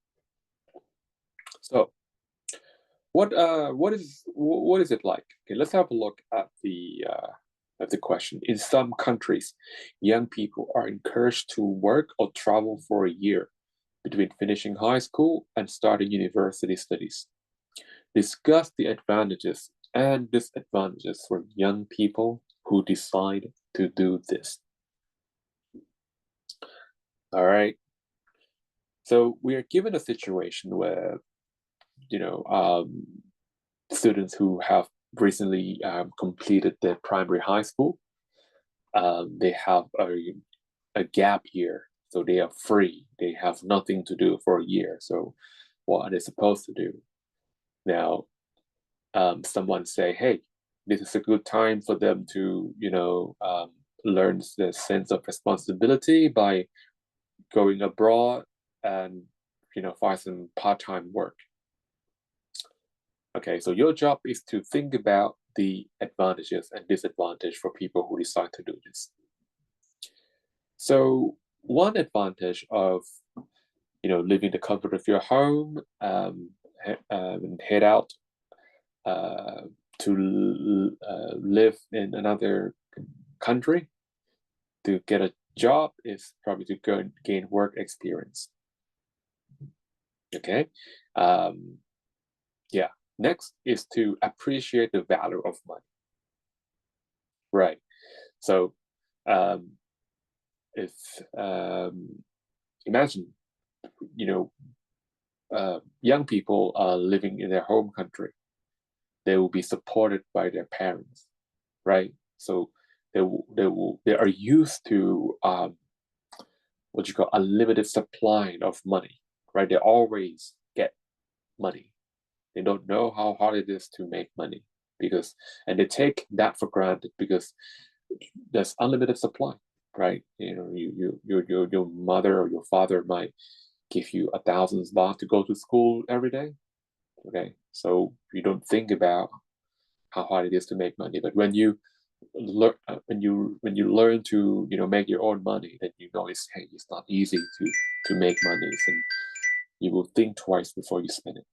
So, what is it like? Okay, let's have a look at the question. In some countries, young people are encouraged to work or travel for a year between finishing high school and starting university studies. Discuss the advantages and disadvantages for young people who decide to do this. All right. So we are given a situation where, students who have recently completed their primary high school, they have a gap year. So they are free. They have nothing to do for a year. So what are they supposed to do? Now, someone say, hey, this is a good time for them to, learn the sense of responsibility by going abroad and, find some part-time work. Okay, so your job is to think about the advantages and disadvantages for people who decide to do this. So one advantage of, living the comfort of your home, and head out to live in another country to get a job is probably to go and gain work experience. Okay. Yeah. Next is to appreciate the value of money. Right. So if imagine, young people are living in their home country, they will be supported by their parents, right? So they are used to what you call a limited supply of money, right? They always get money. They don't know how hard it is to make money because, and they take that for granted because there's unlimited supply, right? You know, your mother or your father might give you 1,000 baht to go to school every day. Okay, so you don't think about how hard it is to make money. But when you learn, when you learn to make your own money, then you know it's not easy to make money, and you will think twice before you spend it.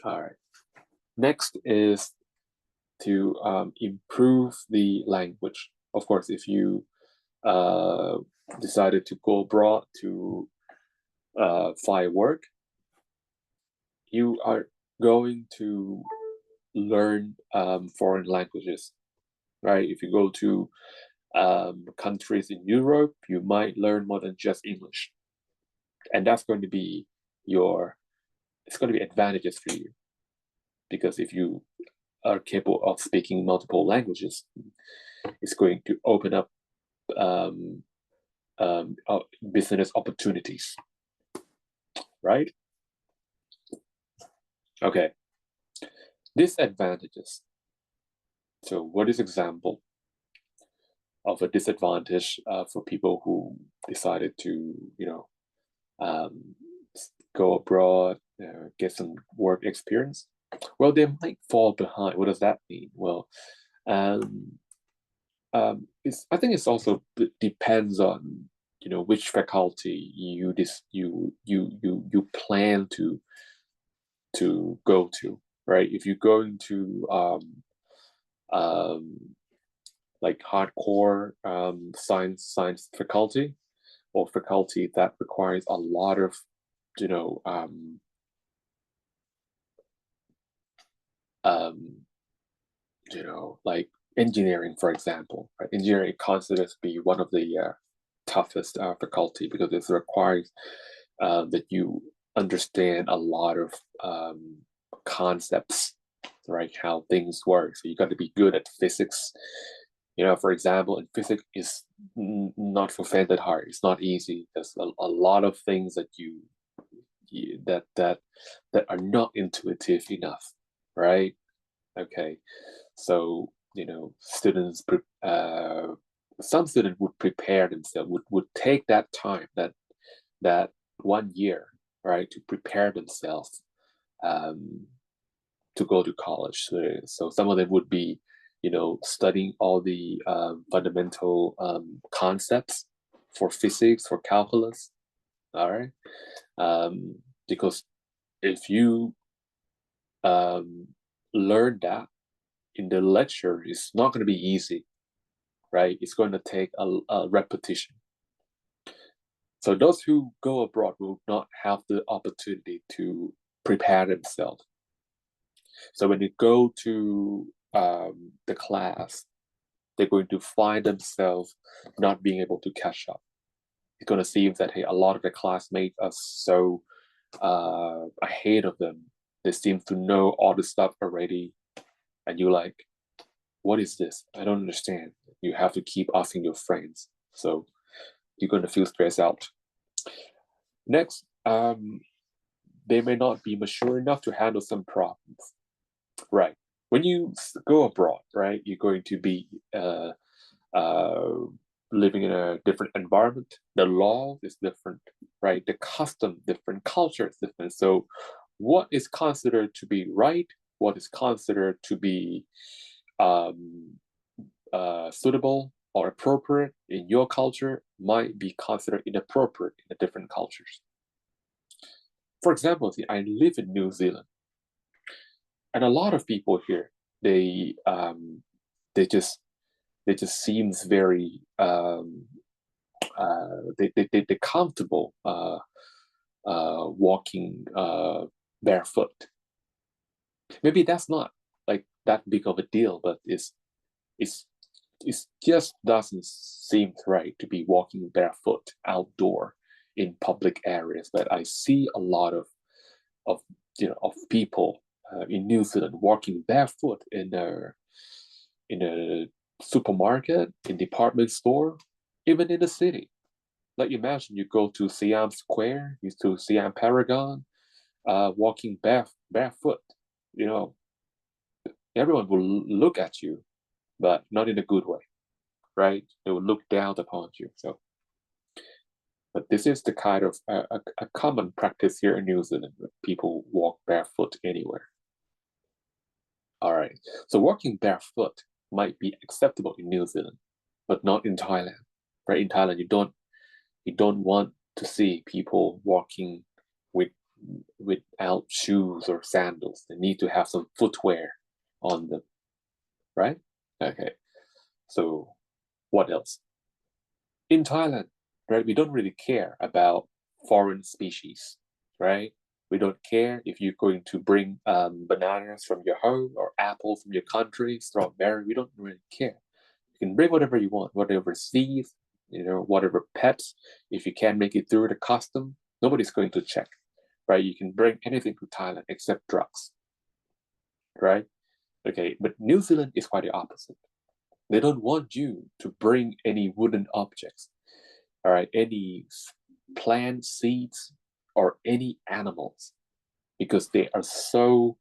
All right. Next is to improve the language. Of course, if you decided to go abroad to find work, you are going to learn foreign languages, right? If you go to countries in Europe, you might learn more than just English, and that's going to be it's going to be advantages for you because if you are capable of speaking multiple languages, it's going to open up um, business opportunities, right? Okay, disadvantages. So, what is example of a disadvantage for people who decided to, um, go abroad, get some work experience? Well, they might fall behind. What does that mean? Well, um, I think it's also depends on which faculty you plan to go to, right? If you're going to um, like hardcore science faculty or faculty that requires a lot of you know um, um, like engineering, for example, right? Engineering considered to be one of the toughest faculty because it requires that you understand a lot of concepts, right? How things work. So you got to be good at physics. For example, in physics is not for faint at heart. It's not easy. There's a lot of things that that are not intuitive enough, right? Okay, so students some students would prepare themselves, would take that time, that 1 year, right, to prepare themselves um, to go to college. So some of them would be studying all the fundamental concepts for physics, for calculus. All right, because if you um, learn that in the lecture, it's not going to be easy, right? It's going to take a repetition. So those who go abroad will not have the opportunity to prepare themselves. So when they go to the class, they're going to find themselves not being able to catch up. It's going to seem that, hey, a lot of the classmates are so ahead of them. They seem to know all the stuff already. And you're like, what is this? I don't understand. You have to keep asking your friends. So you're going to feel stressed out. Next, they may not be mature enough to handle some problems. Right. When you go abroad, right, you're going to be uh, living in a different environment. The law is different, right? The custom different, culture is different. So what is considered to be right, what is considered to be suitable or appropriate in your culture might be considered inappropriate in the different cultures. For example, see, I live in New Zealand, and a lot of people here, they they just seems very they're comfortable walking barefoot. Maybe that's not like that big of a deal, but it's it just doesn't seem right to be walking barefoot outdoor in public areas. But I see a lot of of people in New Zealand walking barefoot in a supermarket, in department store, even in the city. Like imagine you go to Siam Square, you to Siam Paragon, walking barefoot. You know, everyone will look at you, but not in a good way, right? They will look down upon you. So, but this is the kind of a common practice here in New Zealand. People walk barefoot anywhere. All right. So walking barefoot might be acceptable in New Zealand, but not in Thailand. Right? In Thailand, you don't want to see people walking with without shoes or sandals. They need to have some footwear on them. Right? Okay. So what else? In Thailand, right, we don't really care about foreign species, right? We don't care if you're going to bring bananas from your home or apples from your country, strawberry. We don't really care. You can bring whatever you want, whatever seeds, whatever pets. If you can't make it through the custom, nobody's going to check, right? You can bring anything to Thailand except drugs, right? Okay, but New Zealand is quite the opposite. They don't want you to bring any wooden objects, all right, any plant seeds or any animals, because they are so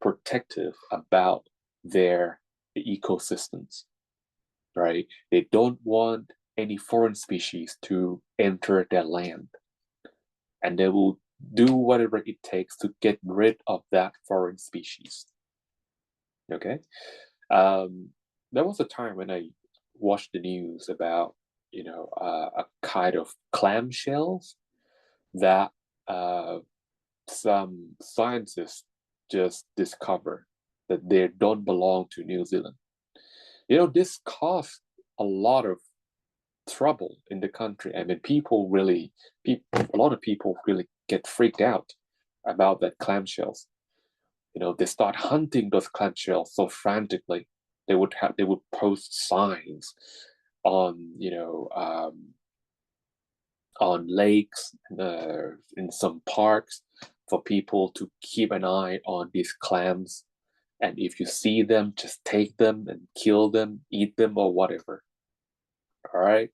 protective about their ecosystems, right? They don't want any foreign species to enter their land, and they will do whatever it takes to get rid of that foreign species. Okay, there was a time when I watched the news about a kind of clamshells that some scientists just discovered that they don't belong to New Zealand. This caused a lot of trouble in the country. I mean, a lot of people really get freaked out about that clamshells. They start hunting those clamshells so frantically. They would post signs on on lakes, in some parks, for people to keep an eye on these clams. And if you see them, just take them and kill them, eat them, or whatever. All right.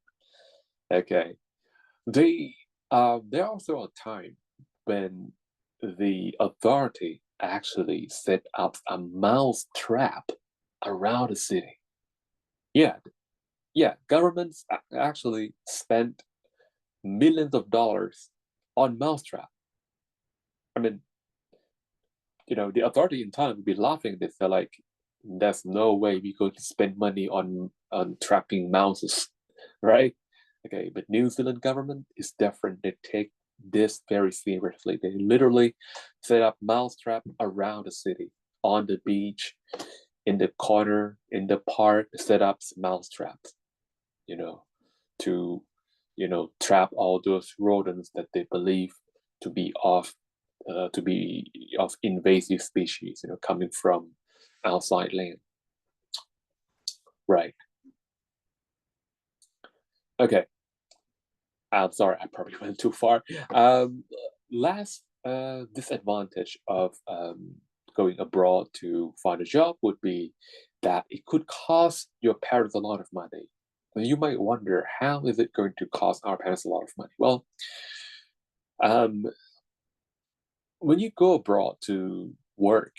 Okay. There also a time when the authority actually set up a mouse trap around the city. Yeah, yeah. Governments actually spent millions of dollars on mousetrap. I mean, the authority in Thailand would be laughing. They're like, "There's no way we're going to spend money on trapping mouses, right?" Okay, but New Zealand government is different. They take this very seriously. They literally set up mousetrap around the city, on the beach, in the corner, in the park, set up mousetraps, to trap all those rodents that they believe to be of invasive species, coming from outside land. Right. Okay. I'm sorry, I probably went too far. Last disadvantage of going abroad to find a job would be that it could cost your parents a lot of money. And you might wonder, how is it going to cost our parents a lot of money? Well, um, when you go abroad to work,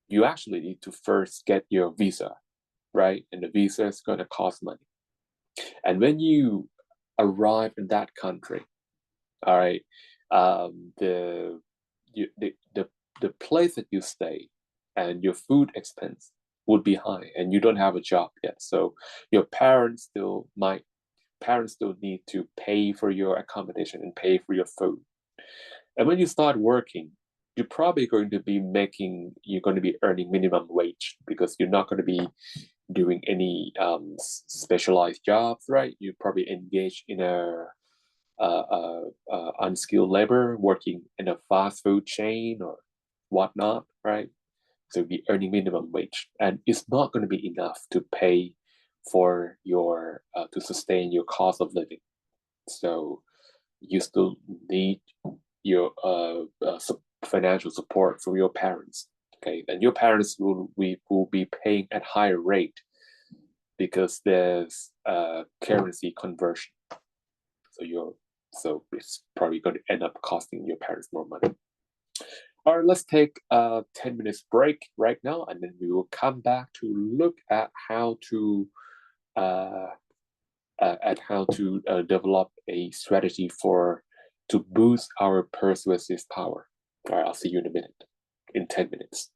you actually need to first get your visa, right? And the visa is going to cost money. And when you arrive in that country, all right, the you, the place that you stay and your food expense would be high, and you don't have a job yet, so your parents still need to pay for your accommodation and pay for your food. And when you start working, you're going to be earning minimum wage, because you're not going to be doing any specialized jobs, right? You probably engage in a unskilled labor, working in a fast food chain or whatnot, right? So you'll be earning minimum wage, and it's not going to be enough to pay for your to sustain your cost of living. So you still need your financial support from your parents. Okay, and your parents will be paying at higher rate because there's currency conversion. So it's probably going to end up costing your parents more money. All right, let's take a 10 minutes break right now, and then we will come back to look at how to develop a strategy to boost our persuasive power. All right, I'll see you in a minute, in 10 minutes.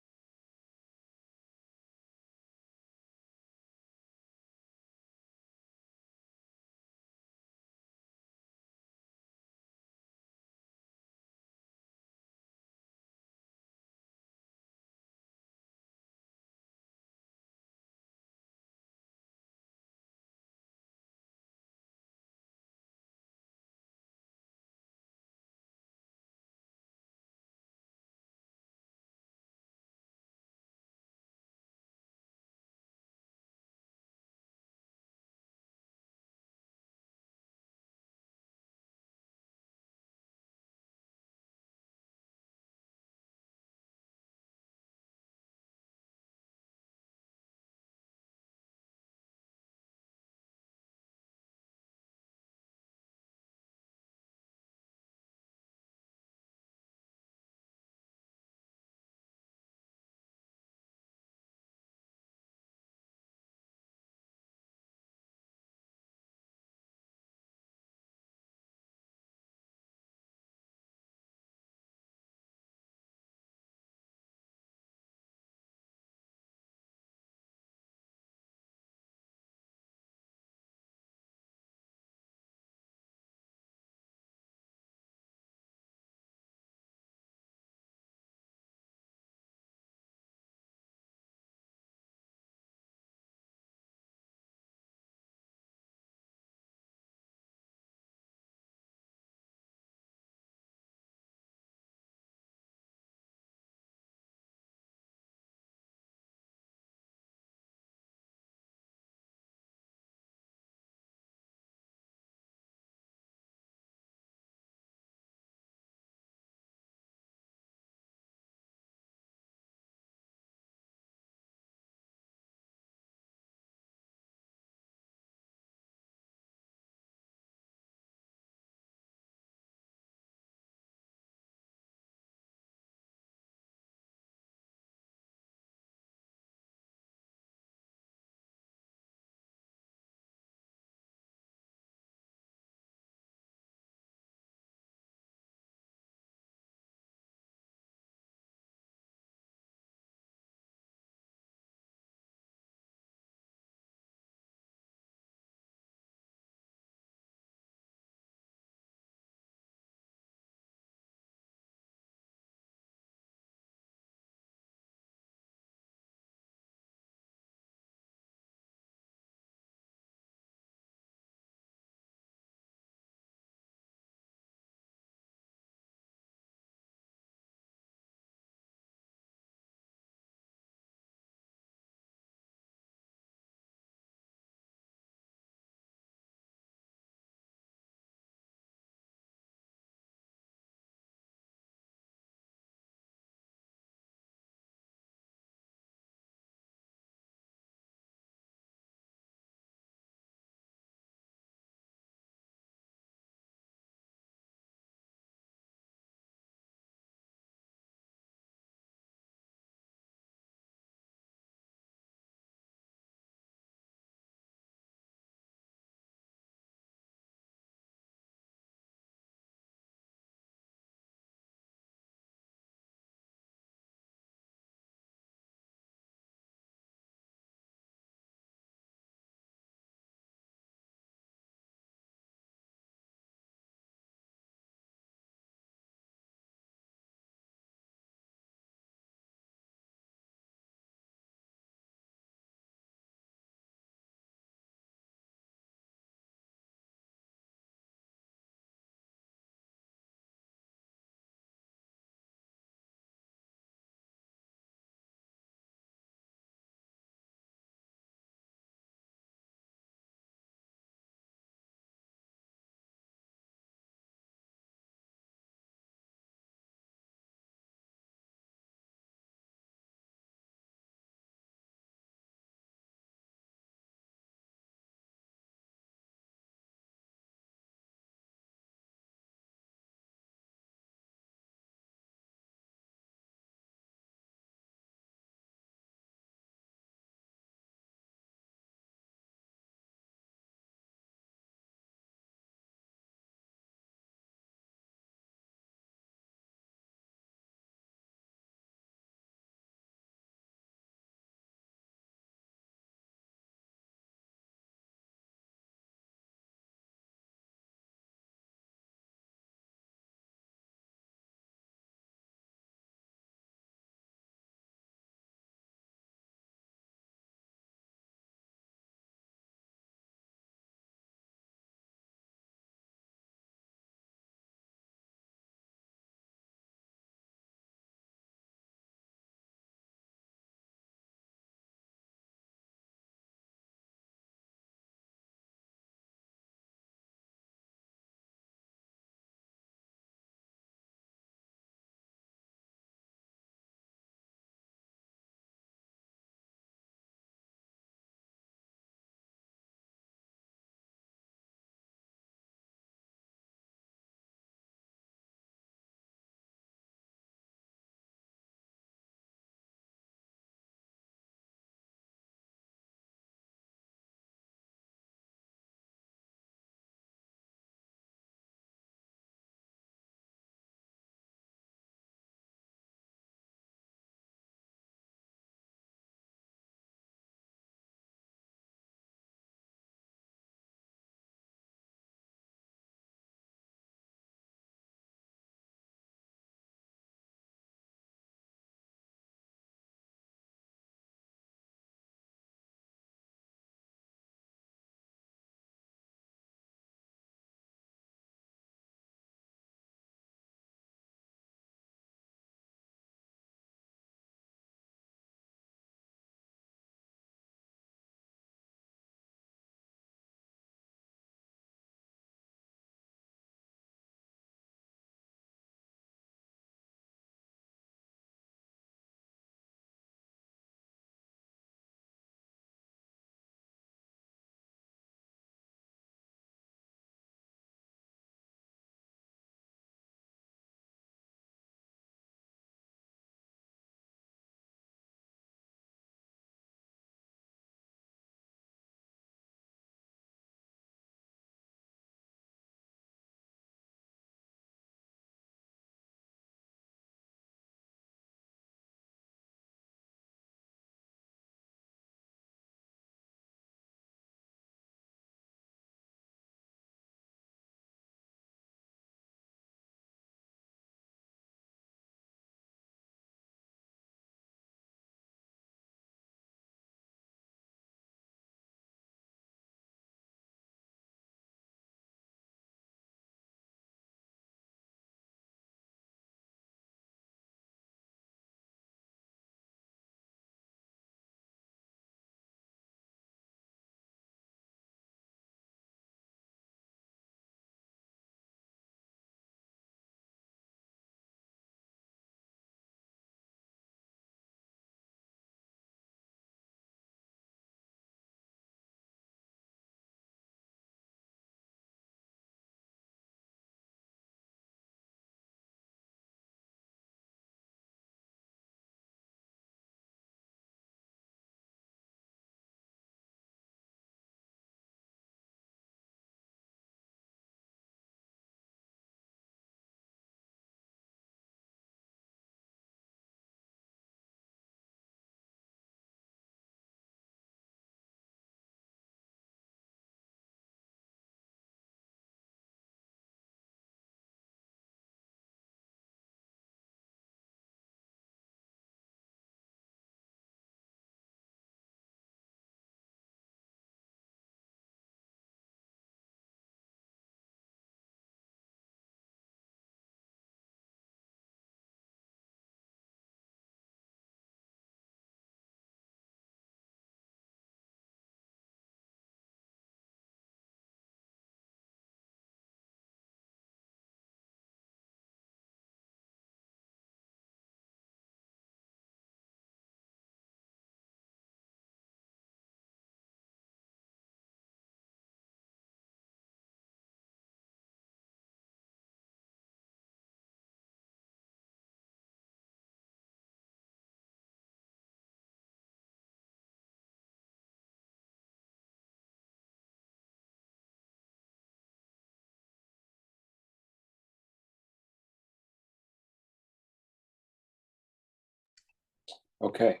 Okay.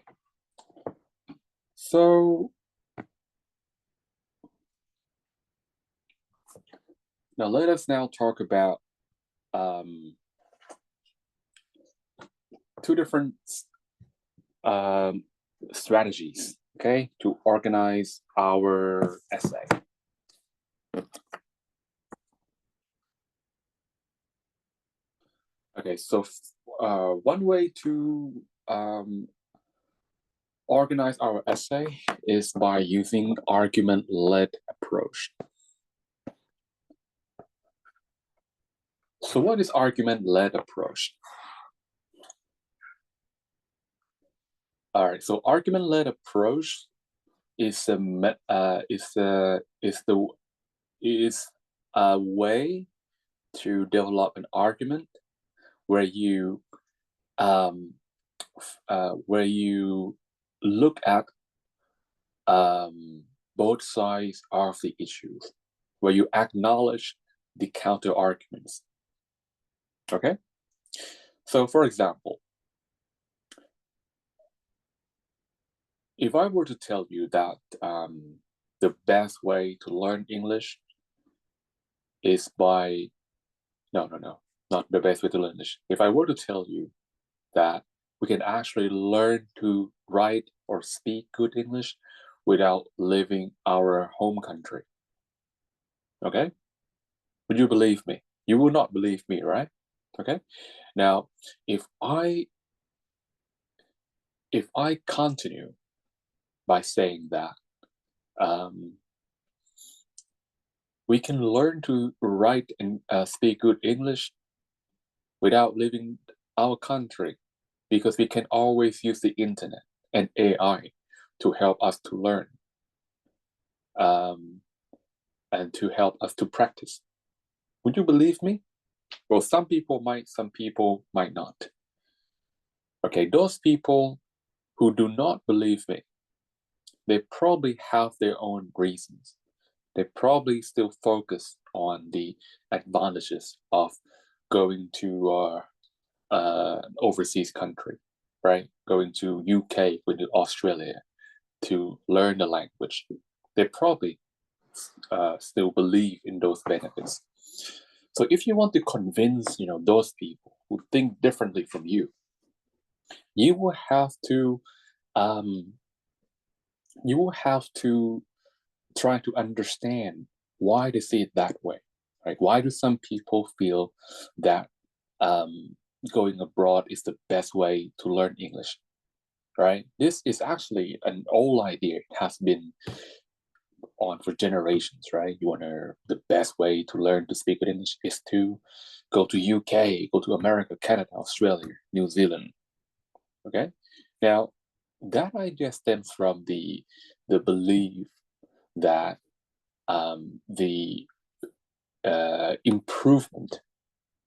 So now let us now talk about two different um, strategies, okay, to organize our essay. Okay, so one way to organize our essay is by using argument-led approach. So what is argument-led approach? All right, so argument-led approach is a way to develop an argument where you where you look at both sides of the issues, where you acknowledge the counter arguments. Okay, so for example, if I were to tell you that the best way to learn English is by no, not the best way to learn English. If I were to tell you that we can actually learn to write or speak good English without leaving our home country. Okay? Would you believe me? You will not believe me, right? Okay? Now, if I continue by saying that we can learn to write and speak good English without leaving our country because we can always use the internet and AI to help us to learn and to help us to practice. Would you believe me? Well, some people might not. Okay, those people who do not believe me, they probably have their own reasons. They probably still focus on the advantages of going to overseas country, right? Going to UK, going to Australia to learn the language. They probably still believe in those benefits. So if you want to convince, those people who think differently from you will have to um, you will have to try to understand why they see it that way, right? Why do some people feel that going abroad is the best way to learn English, right? This is actually an old idea. It has been on for generations, right? The best way to learn to speak English is to go to UK, go to America, Canada, Australia, New Zealand. Okay, now that idea stems from the belief that the improvement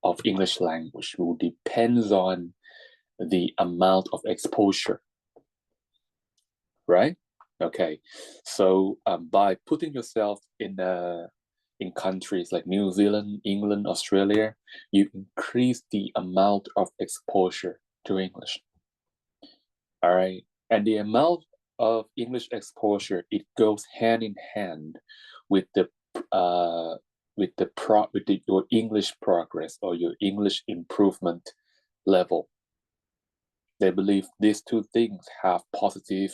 of English language will depends on the amount of exposure, right? Okay, so by putting yourself in countries like New Zealand, England, Australia, you increase the amount of exposure to English. All right, and the amount of English exposure, it goes hand in hand with the your English progress or your English improvement level. They believe these two things have positive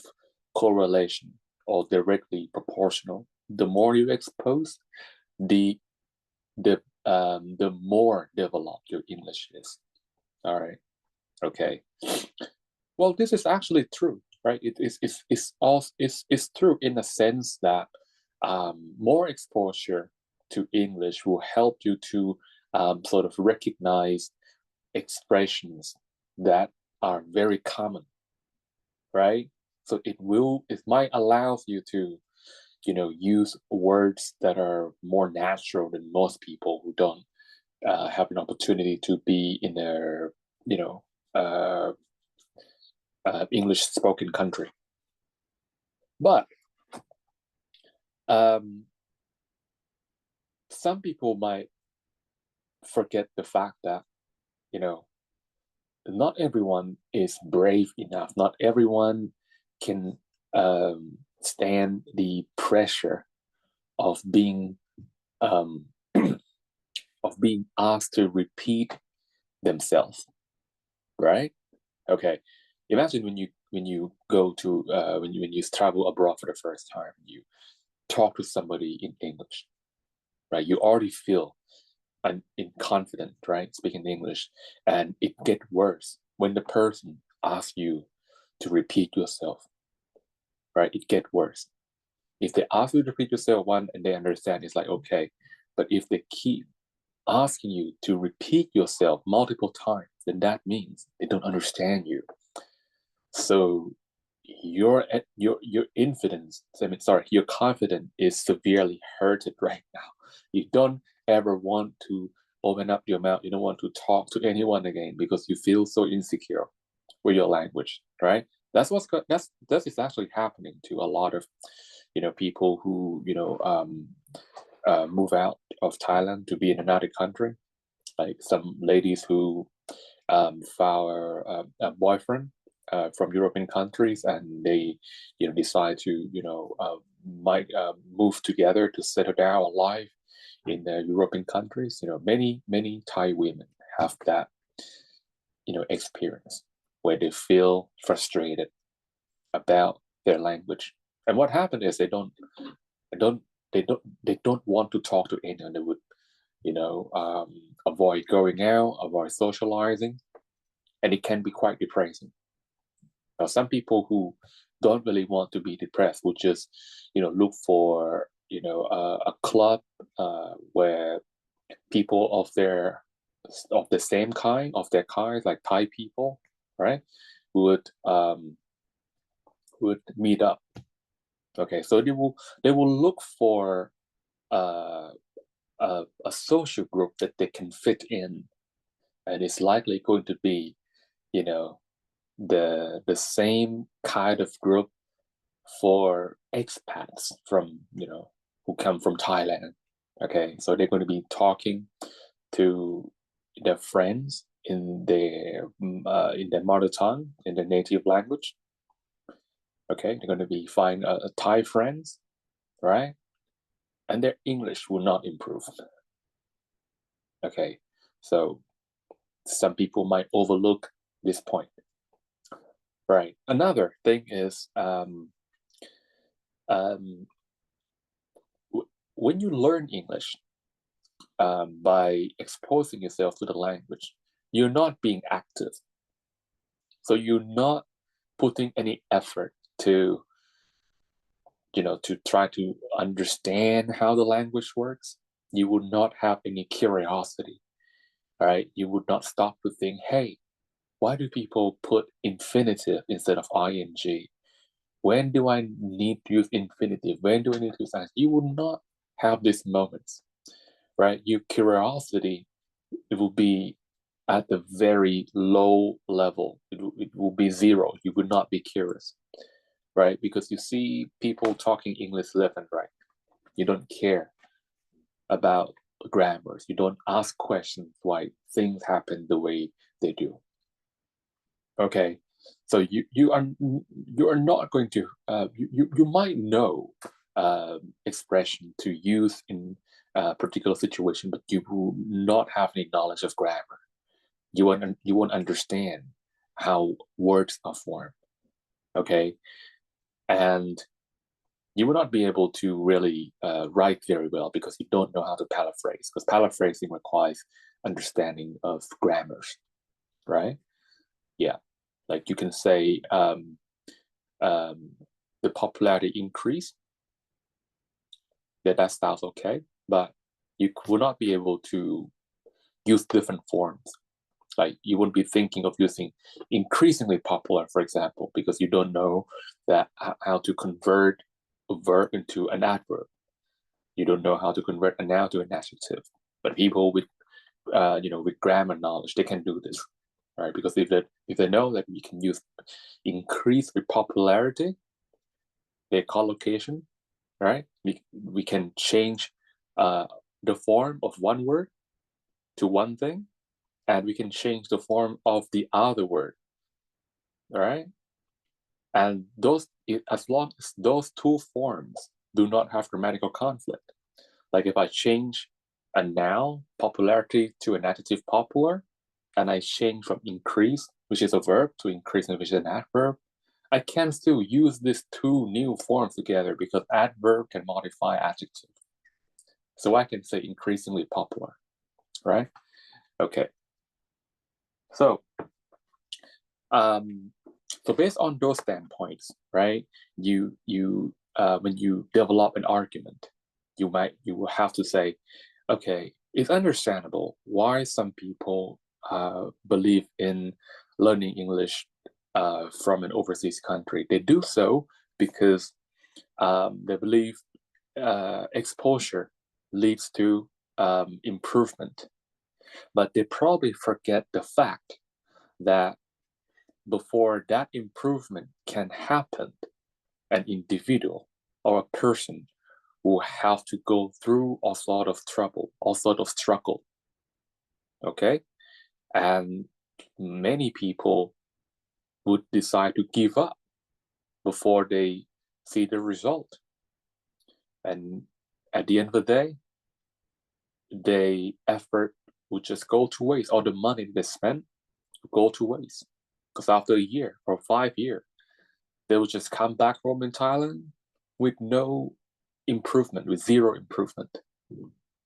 correlation or directly proportional. The more you expose, the the more developed your English is. All right. Okay. Well, this is actually true, right? It's true in the sense that more exposure to English will help you to sort of recognize expressions that are very common, right? So it might allow you to, use words that are more natural than most people who don't have an opportunity to be in their, you know, uh, English spoken country. But um, some people might forget the fact that, you know, not everyone is brave enough. Not everyone can stand the pressure of being um, of being asked to repeat themselves, right? Okay, imagine when you go to when you travel abroad for the first time, you talk to somebody in English, right? You already feel confident, right, speaking English, and it gets worse when the person asks you to repeat yourself, right? It gets worse. If they ask you to repeat yourself one and they understand, it's like okay, but if they keep asking you to repeat yourself multiple times, then that means they don't understand you. So your confidence, I mean, sorry, your confidence is severely hurted right now. You don't ever want to open up your mouth. You don't want to talk to anyone again because you feel so insecure with your language, right? That's is actually happening to a lot of people who move out of Thailand to be in another country. Like some ladies who found a boyfriend from European countries, and they, decide to, might move together to settle down a life in the European countries. Many Thai women have that, experience where they feel frustrated about their language. And what happened is they don't, they don't want to talk to anyone. They would, avoid going out, avoid socializing, and it can be quite depressing. Now, some people who don't really want to be depressed would just, look for, a club where people of the same kind, of their kind, like Thai people, right, would meet up. Okay, so they will look for uh, a social group that they can fit in, and it's likely going to be, you know, the same kind of group for expats from who come from Thailand. Okay, so they're going to be talking to their friends in their mother tongue, in their native language. Okay, they're going to be find Thai friends, right? And their English will not improve. Okay, so some people might overlook this point, right? Another thing is um, when you learn English by exposing yourself to the language, you're not being active. So you're not putting any effort to, to try to understand how the language works. You would not have any curiosity, right? You would not stop to think, hey, why do people put infinitive instead of ing? When do I need to use infinitive? When do I need to use ing? You would not have these moments, right? Your curiosity, it will be at the very low level. It will be zero. You would not be curious, right? Because you see people talking English left and right. You don't care about grammars. You don't ask questions why things happen the way they do. Okay, so you are not going to you might know expression to use in a particular situation, but you will not have any knowledge of grammar. You won't understand how words are formed. Okay, and you will not be able to really write very well because you don't know how to paraphrase. Because paraphrasing requires understanding of grammars, right? Yeah, like you can say um, the popularity increase. That sounds okay, but you will not be able to use different forms. Like you wouldn't be thinking of using increasingly popular, for example, because you don't know that how to convert a verb into an adverb. You don't know how to convert a noun to an adjective. But people with with grammar knowledge, they can do this, right? Because if they know that we can use increase with popularity, their collocation, right? We can change the form of one word to one thing, and we can change the form of the other word, all right? And as long as those two forms do not have grammatical conflict, like if I change a noun, popularity, to an adjective popular, and I change from increase, which is a verb, to increase, which is an adverb, I can still use these two new forms together because adverb can modify adjective. So I can say increasingly popular, right? Okay. So, so based on those standpoints, right? You when you develop an argument, you will have to say, okay, it's understandable why some people believe in learning English from an overseas country. They do so because they believe exposure leads to improvement. But they probably forget the fact that before that improvement can happen, an individual or a person will have to go through all sort of trouble, all sort of struggle. Okay? And many people would decide to give up before they see the result. And at the end of the day, their effort would just go to waste. All the money they spent would go to waste. Because after a year or 5 years, they will just come back home in Thailand with no improvement, with zero improvement.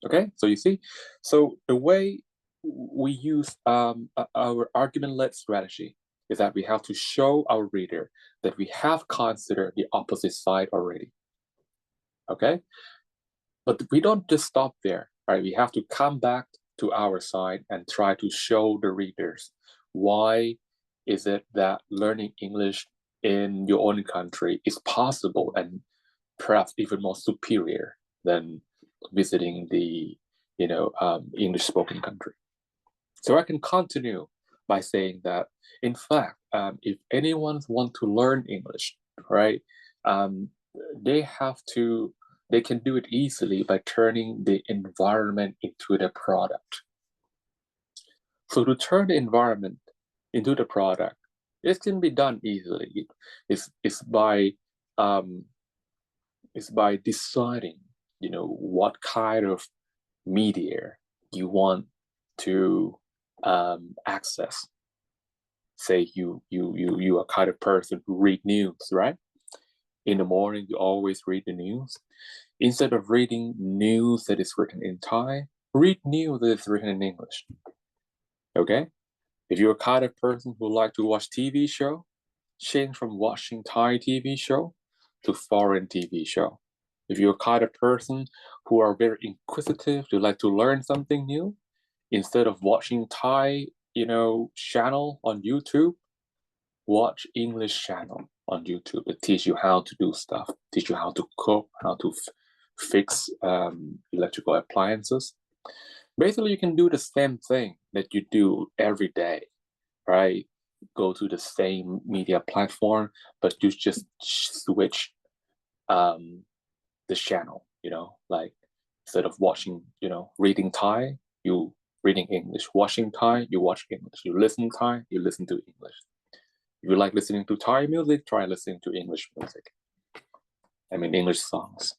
Okay, so you see, so the way we use our argument-led strategy is that we have to show our reader that we have considered the opposite side already. Okay, but we don't just stop there, right? We have to come back to our side and try to show the readers why is it that learning English in your own country is possible and perhaps even more superior than visiting the English spoken country. So I can continue by saying that, in fact, if anyone wants to learn English, right, they can do it easily by turning the environment into the product. So to turn the environment into the product, it can be done easily. It's by deciding, what kind of media you want to access. Say you are kind of person who read news, right? In the morning, you always read the news. Instead of reading news that is written in Thai, read news that is written in English. Okay? If you're a kind of person who like to watch TV show, change from watching Thai TV show to foreign TV show. If you're a kind of person who are very inquisitive, you like to learn something new, instead of watching Thai, channel on YouTube, watch English channel on YouTube. It teach you how to do stuff, teach you how to cook, how to fix electrical appliances. Basically, you can do the same thing that you do every day, right? Go to the same media platform, but you just switch the channel, like instead of watching, reading Thai, you reading English. Watching Thai, you watch English. You listen Thai, you listen to English. If you like listening to Thai music, try listening to English music. English songs.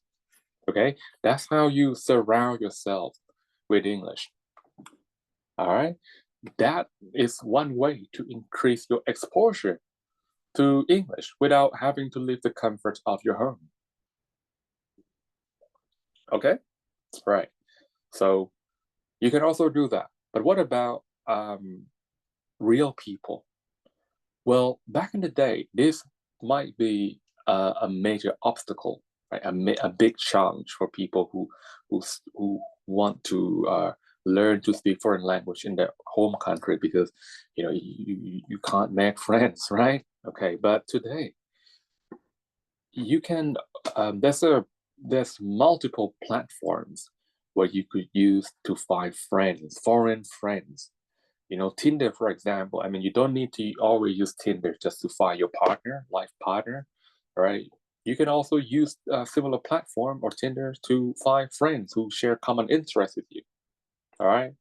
Okay? That's how you surround yourself with English. All right? That is one way to increase your exposure to English without having to leave the comfort of your home. Okay? Right. So you can also do that. But what about real people? Well, back in the day, this might be a major obstacle, right? A big challenge for people who want to learn to speak foreign language in their home country because you can't make friends, right? Okay, but today you can there's multiple platforms where you could use to find friends, foreign friends. Tinder, for example. You don't need to always use Tinder just to find your partner, life partner, right? You can also use a similar platform or Tinder to find friends who share common interests with you. All right.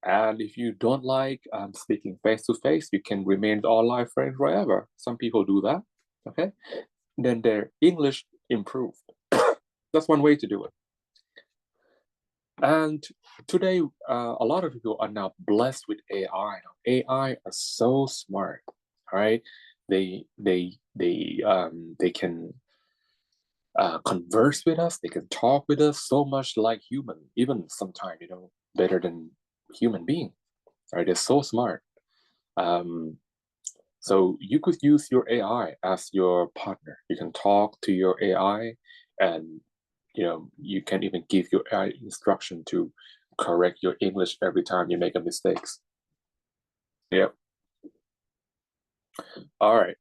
And if you don't like speaking face to face, you can remain online friends forever. Some people do that. Okay, then their English improved. That's one way to do it. And today, a lot of people are now blessed with AI. AI are so smart, right? They can converse with us. They can talk with us so much like human, even sometimes better than human being. Right? They're so smart. Um, so you could use your AI as your partner. You can talk to your AI, and you can even give your AI instruction to correct your English every time you make a mistakes. Yep. All right.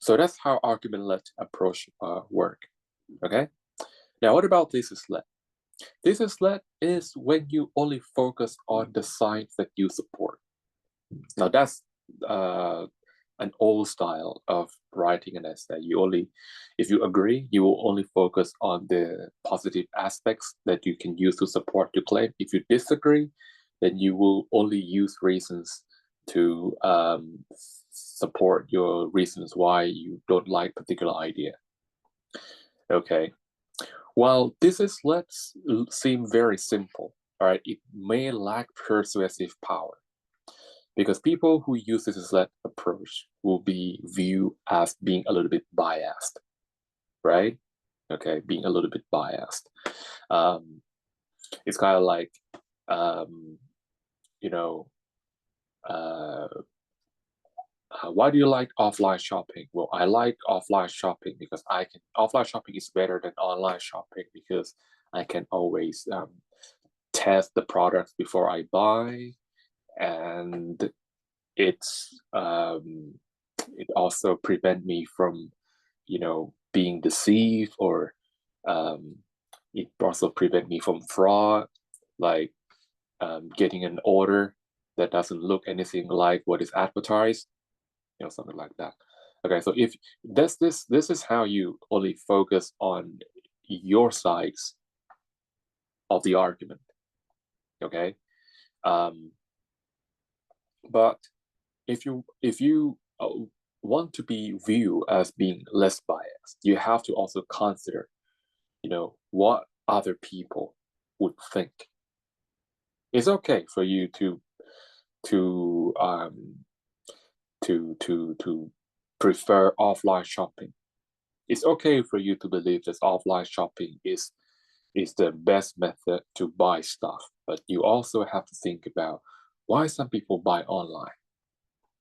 So that's how argument-led approach work. Okay. Now, what about this is led? This is led is when you only focus on the sides that you support. Now that's uh, an old style of writing an essay. If you agree, you will only focus on the positive aspects that you can use to support your claim. If you disagree, then you will only use reasons to support your reasons why you don't like particular idea. Okay. While this is let's seem very simple, all right, it may lack persuasive power because people who use this led approach will be viewed as being a little bit biased, right? Okay, being a little bit biased. It's kind of like, um, you know, uh, why do you like offline shopping? Well, I like offline shopping because offline shopping is better than online shopping because I can always test the products before I buy, and it's it also prevent me from being deceived, or it also prevent me from fraud, like getting an order that doesn't look anything like what is advertised, something like that. Okay, so if this is how you only focus on your sides of the argument. Okay, um, but if you want to be viewed as being less biased, you have to also consider, what other people would think. It's okay for you to to prefer offline shopping. It's okay for you to believe that offline shopping is the best method to buy stuff, but you also have to think about why some people buy online.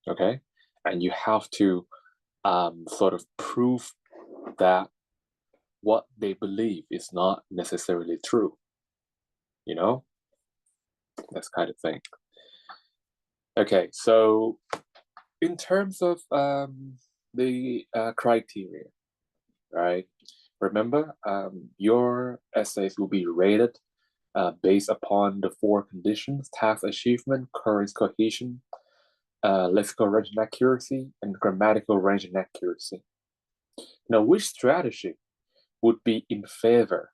Okay, and you have to sort of prove that what they believe is not necessarily true. You know, that's kind of thing. Okay, so in terms of the criteria, right? Remember, your essays will be rated based upon the four conditions: task achievement, current cohesion, lexical range and accuracy, and grammatical range and accuracy. Now, which strategy would be in favor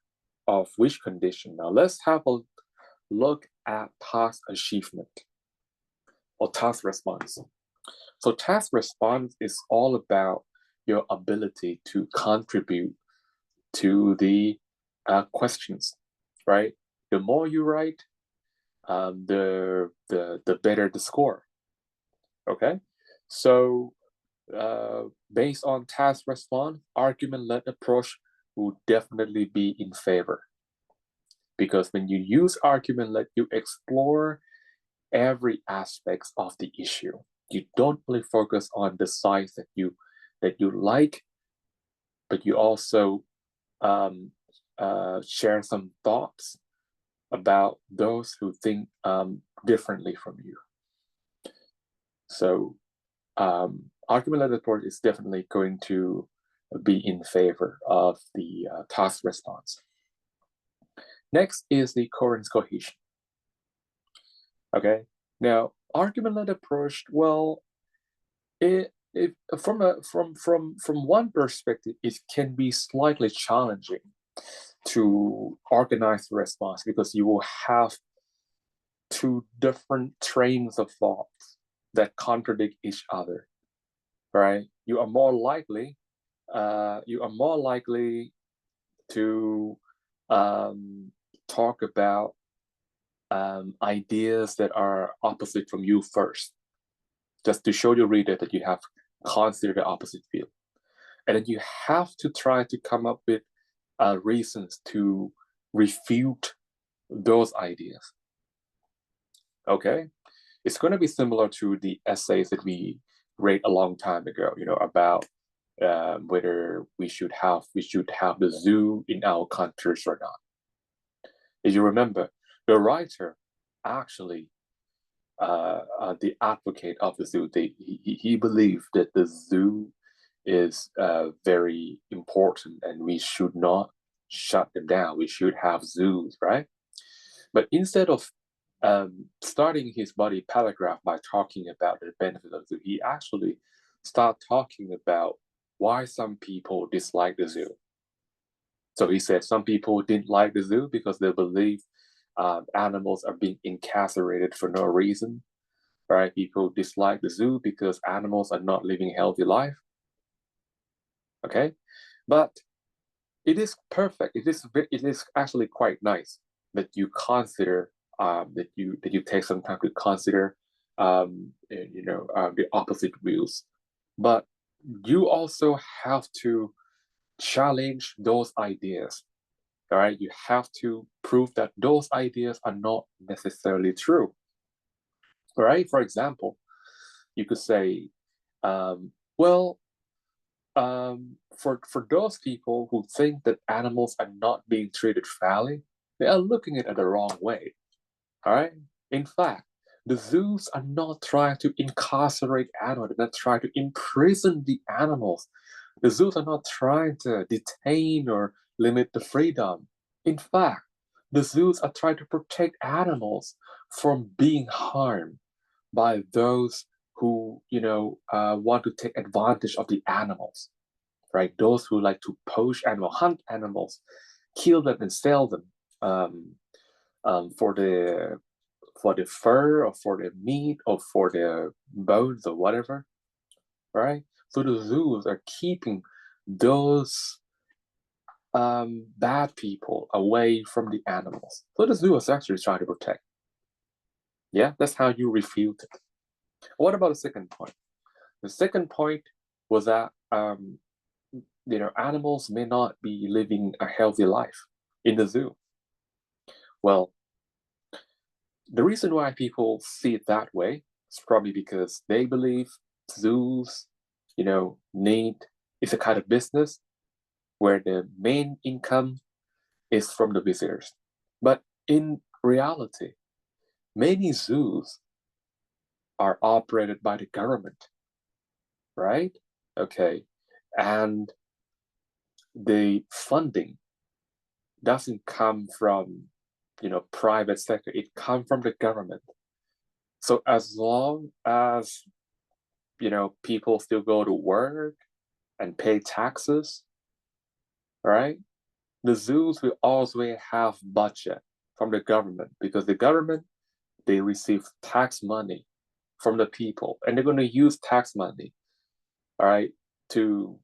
of which condition? Now, let's have a look at task achievement or task response. So task response is all about your ability to contribute to the questions, right? The more you write, the better the score. Okay, so based on task response, argument-led approach will definitely be in favor, because when you use argument-led, you explore every aspect of the issue. You don't really focus on the sides that you like, but you also share some thoughts about those who think differently from you. So argument-led approach is definitely going to be in favor of the task response. Next is the coherence cohesion. Okay, now argument-led approach, well, from one perspective, it can be slightly challenging to organize the response, because you will have two different trains of thoughts that contradict each other, right? You are more likely to talk about ideas that are opposite from you first, just to show your reader that you have considered the opposite view. And then you have to try to come up with reasons to refute those ideas. Okay? It's going to be similar to the essays that we read a long time ago, about whether we should have the zoo in our countries or not. If you remember, the writer actually, the advocate of the zoo, he believed that the zoo is very important and we should not shut them down. We should have zoos, right? But instead of starting his body paragraph by talking about the benefit of the zoo, he actually started talking about why some people dislike the zoo. So he said some people didn't like the zoo because they believe animals are being incarcerated for no reason, right? People dislike the zoo because animals are not living a healthy life. Okay, but it is perfect. It is actually quite nice that you consider that you take some time to consider the opposite views, but you also have to challenge those ideas. All right, you have to prove that those ideas are not necessarily true. All right, for example, you could say, well, for those people who think that animals are not being treated fairly, they are looking at it the wrong way. All right. In fact, the zoos are not trying to incarcerate animals. They're not trying to imprison the animals. The zoos are not trying to detain or limit the freedom. In fact, the zoos are trying to protect animals from being harmed by those who, want to take advantage of the animals, right? Those who like to poach animals, hunt animals, kill them and sell them for the fur or for the meat or for the bones or whatever, right? So the zoos are keeping those bad people away from the animals. So the zoo is actually trying to protect. Yeah, that's how you refute it. What about the second point? The second point was that animals may not be living a healthy life in the zoo. Well, the reason why people see it that way is probably because they believe zoos, need is a kind of business where the main income is from the visitors. But in reality, many zoos are operated by the government, right? Okay. And the funding doesn't come from, private sector. It comes from the government. So as long as, people still go to work and pay taxes, right? The zoos will always have budget from the government because the government, they receive tax money from the people and they're going to use tax money, all right, to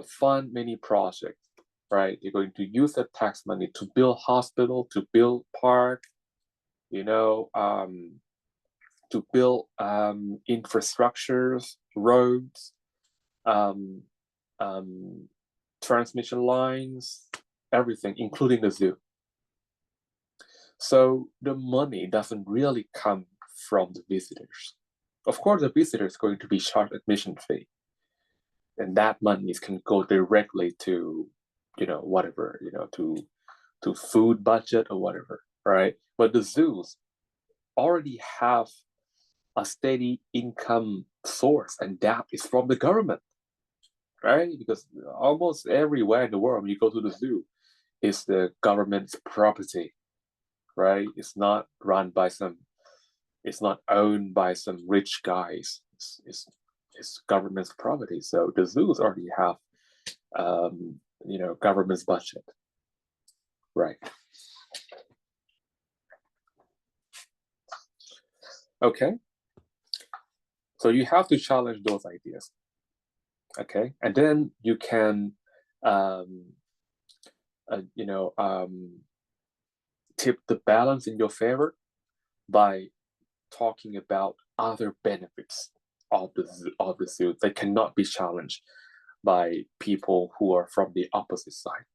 fund many projects, right? They're going to use that tax money to build hospital, to build park, to build infrastructures, roads, um, um, transmission lines, everything, including the zoo. So the money doesn't really come from the visitors. Of course, the visitor is going to be charged admission fee, and that money can go directly to, whatever, to food budget or whatever, right? But the zoos already have a steady income source, and that is from the government, right? Because almost everywhere in the world, when you go to the zoo, it's the government's property, right? It's not owned by some rich guys. It's government's property. So the zoos already have, government's budget, right? Okay, so you have to challenge those ideas. Okay, and then you can, um, you know, tip the balance in your favor by talking about other benefits of the zoo that cannot be challenged by people who are from the opposite side.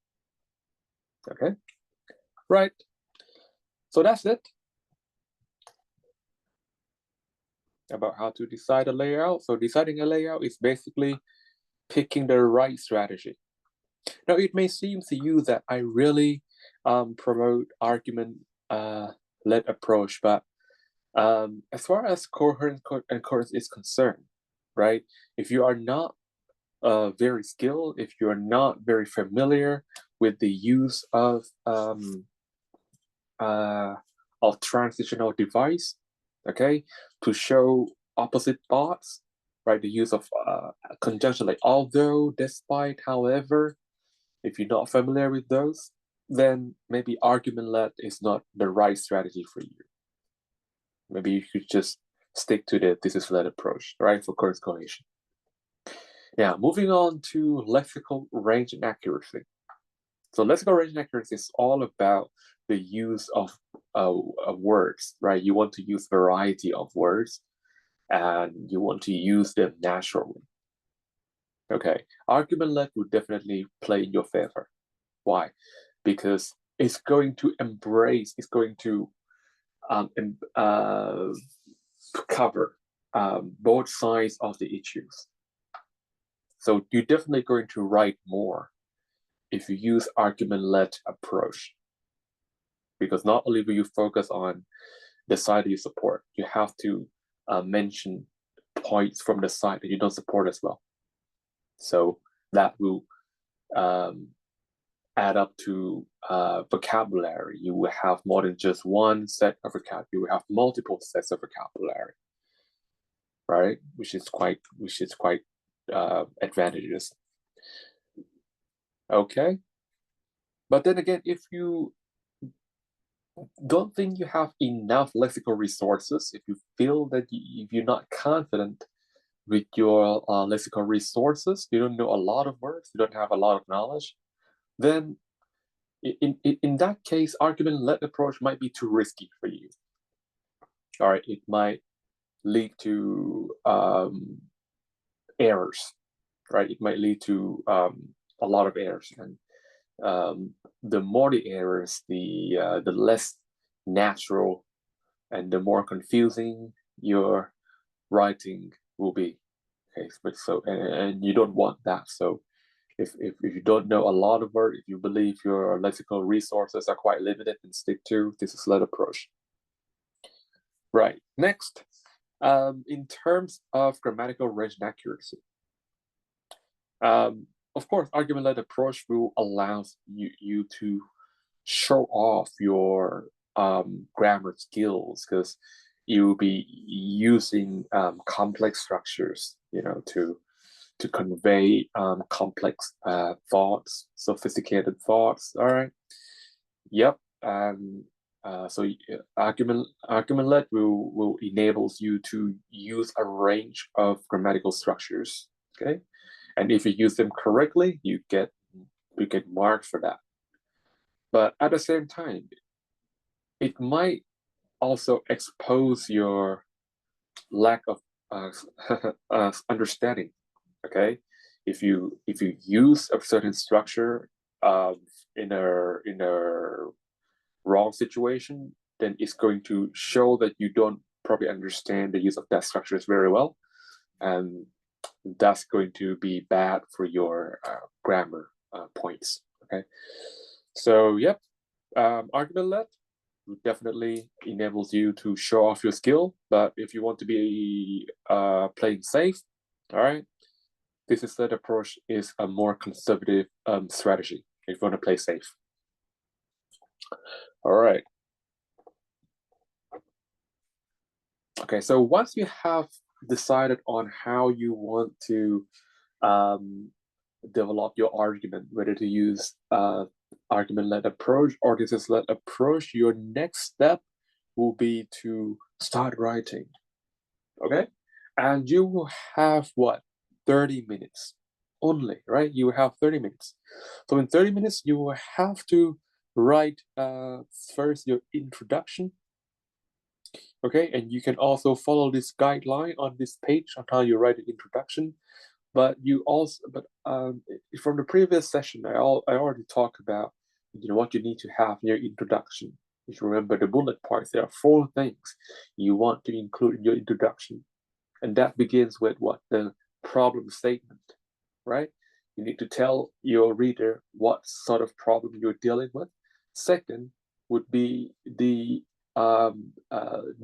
Okay, right. So that's it about how to decide a layout. So deciding a layout is basically picking the right strategy. Now, it may seem to you that I really promote argument-led approach, but as far as coherence and coherence is concerned, right? If you are not very skilled, if you are not very familiar with the use of transitional device, okay, to show opposite thoughts, right? The use of conjunction like although, despite, however. If you're not familiar with those, then maybe argument-led is not the right strategy for you. Maybe you should just stick to the thesis-led approach, right, for course correlation. Yeah, moving on to lexical range and accuracy. So lexical range and accuracy is all about the use of words, right? You want to use variety of words, and you want to use them naturally. Okay, argument-led will definitely play in your favor. Why? Because it's going to embrace, it's going to cover both sides of the issues. So you're definitely going to write more if you use argument-led approach. Because not only will you focus on the side that you support, you have to mention points from the side that you don't support as well. So that will add up to vocabulary. You will have more than just one set of vocabulary. You will have multiple sets of vocabulary, right? Which is quite advantageous. Okay, but then again, if you don't think you have enough lexical resources, if you feel that if you're not confident with your lexical resources, you don't know a lot of words, you don't have a lot of knowledge, then in that case, argument-led approach might be too risky for you. All right, it might lead to errors, right? It might lead to a lot of errors, and the more the errors, the less natural and the more confusing your writing will be. Okay, so and you don't want that. So if you don't know a lot of words, if you believe your lexical resources are quite limited, then stick to this is-led approach. Right. Next, in terms of grammatical range and accuracy, of course, argument-led approach will allow you to show off your grammar skills because you'll be using complex structures, you know, to convey complex thoughts, sophisticated thoughts. All right. Yep. So argument-led will enables you to use a range of grammatical structures. Okay, and if you use them correctly, you get marked for that. But at the same time, it might also expose your lack of understanding. Okay, if you use a certain structure in a wrong situation, then it's going to show that you don't probably understand the use of that structures very well, and that's going to be bad for your grammar points. Okay, so yep, argument-led definitely enables you to show off your skill, but if you want to be playing safe, all right, thesis-led approach is a more conservative strategy if you want to play safe. All right. Okay, so once you have decided on how you want to develop your argument, whether to use argument-led approach or thesis-led approach, your next step will be to start writing, okay? And you will have what? 30 minutes only, right? You have 30 minutes. So in 30 minutes, you will have to write first your introduction, okay? And you can also follow this guideline on this page on how you write an introduction. But from the previous session, I already talked about what you need to have in your introduction. If you remember the bullet points, there are 4 things you want to include in your introduction, and that begins with what? The problem statement, right? You need to tell your reader what sort of problem you're dealing with. Second would be the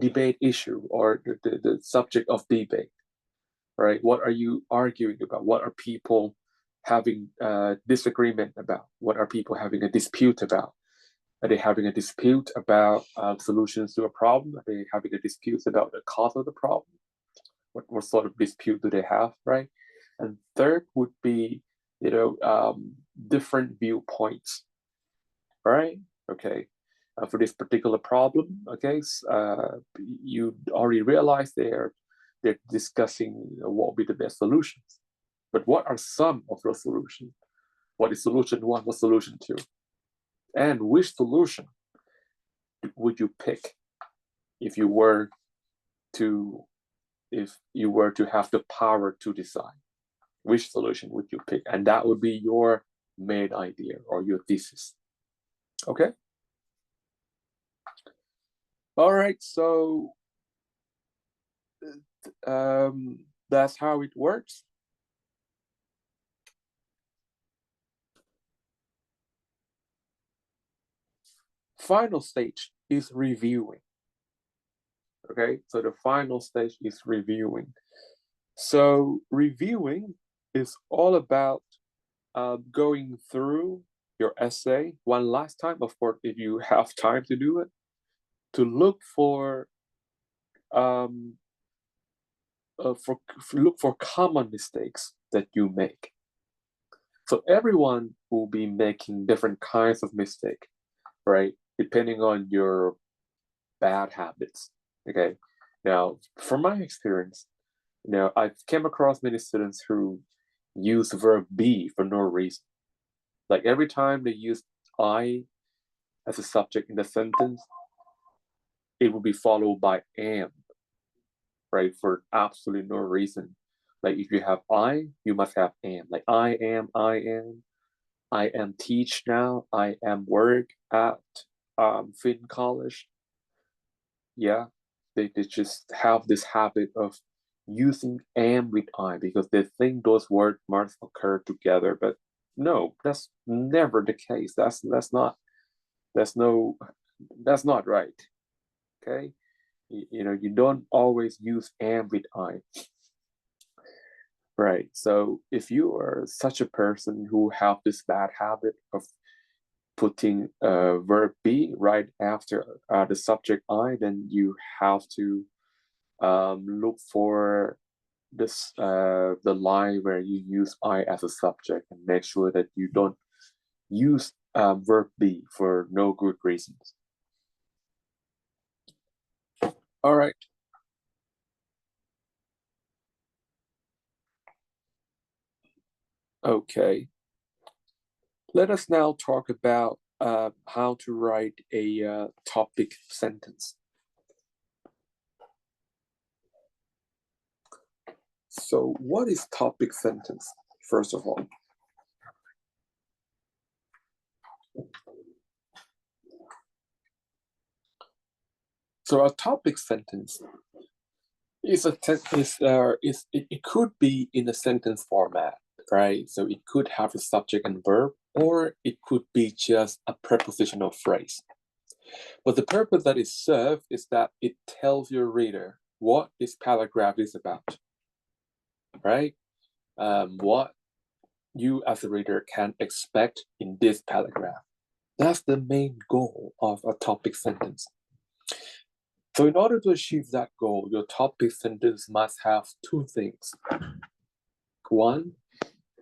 debate issue, or the subject of debate, right? What are you arguing about? What are people having disagreement about? What are people having a dispute about? Are they having a dispute about solutions to a problem? Are they having a dispute about the cause of the problem? What sort of dispute do they have, right? And third would be, different viewpoints, right? Okay. For this particular problem, okay, you already realize they're discussing what will be the best solutions. But what are some of those solutions? What is solution 1? What solution 2? And which solution would you pick if you were to have the power to decide? Which solution would you pick? And that would be your main idea or your thesis. Okay? All right, so that's how it works. Final stage is reviewing. Okay, so the final stage is reviewing. So reviewing is all about going through your essay one last time, of course, if you have time to do it, to look for common mistakes that you make. So everyone will be making different kinds of mistake, right? Depending on your bad habits. Okay. Now, from my experience, I've came across many students who use verb be for no reason. Like every time they use I as a subject in the sentence, it will be followed by am, right? For absolutely no reason. Like if you have I, you must have am. Like I am teach now, I am work at Finn College. Yeah, they just have this habit of using am with I because they think those words must occur together. But no, that's never the case. That's not right. Okay, you don't always use am with I. Right. So if you are such a person who have this bad habit of putting verb be right after the subject I, then you have to look for the line where you use I as a subject and make sure that you don't use verb be for no good reasons. All right. Okay. Let us now talk about how to write a topic sentence. So what is topic sentence, first of all? So a topic sentence it could be in a sentence format, right? So it could have a subject and verb, or it could be just a prepositional phrase. But the purpose that is served is that it tells your reader what this paragraph is about, right? What you as a reader can expect in this paragraph. That's the main goal of a topic sentence. So in order to achieve that goal, your topic sentence must have 2 things. One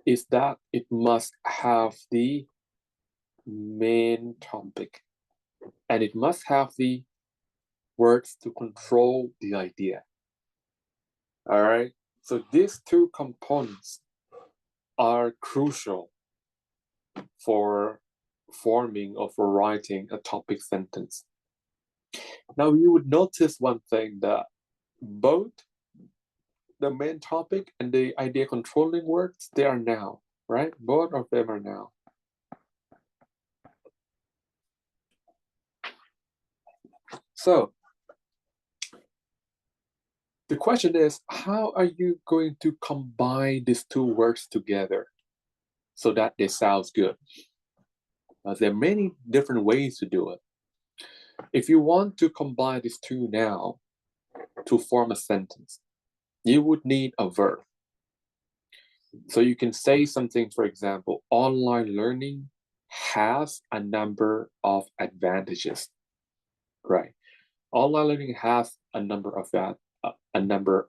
is that it must have the main topic, and it must have the words to control the idea. All right. So these two components are crucial for forming or for writing a topic sentence. Now you would notice one thing, that both the main topic and the idea controlling words, they are noun, right? Both of them are noun. So the question is, how are you going to combine these two words together so that they sound good? There are many different ways to do it. If you want to combine these two now to form a sentence, you would need a verb. So you can say something, for example, online learning has a number of advantages, right? Online learning has a number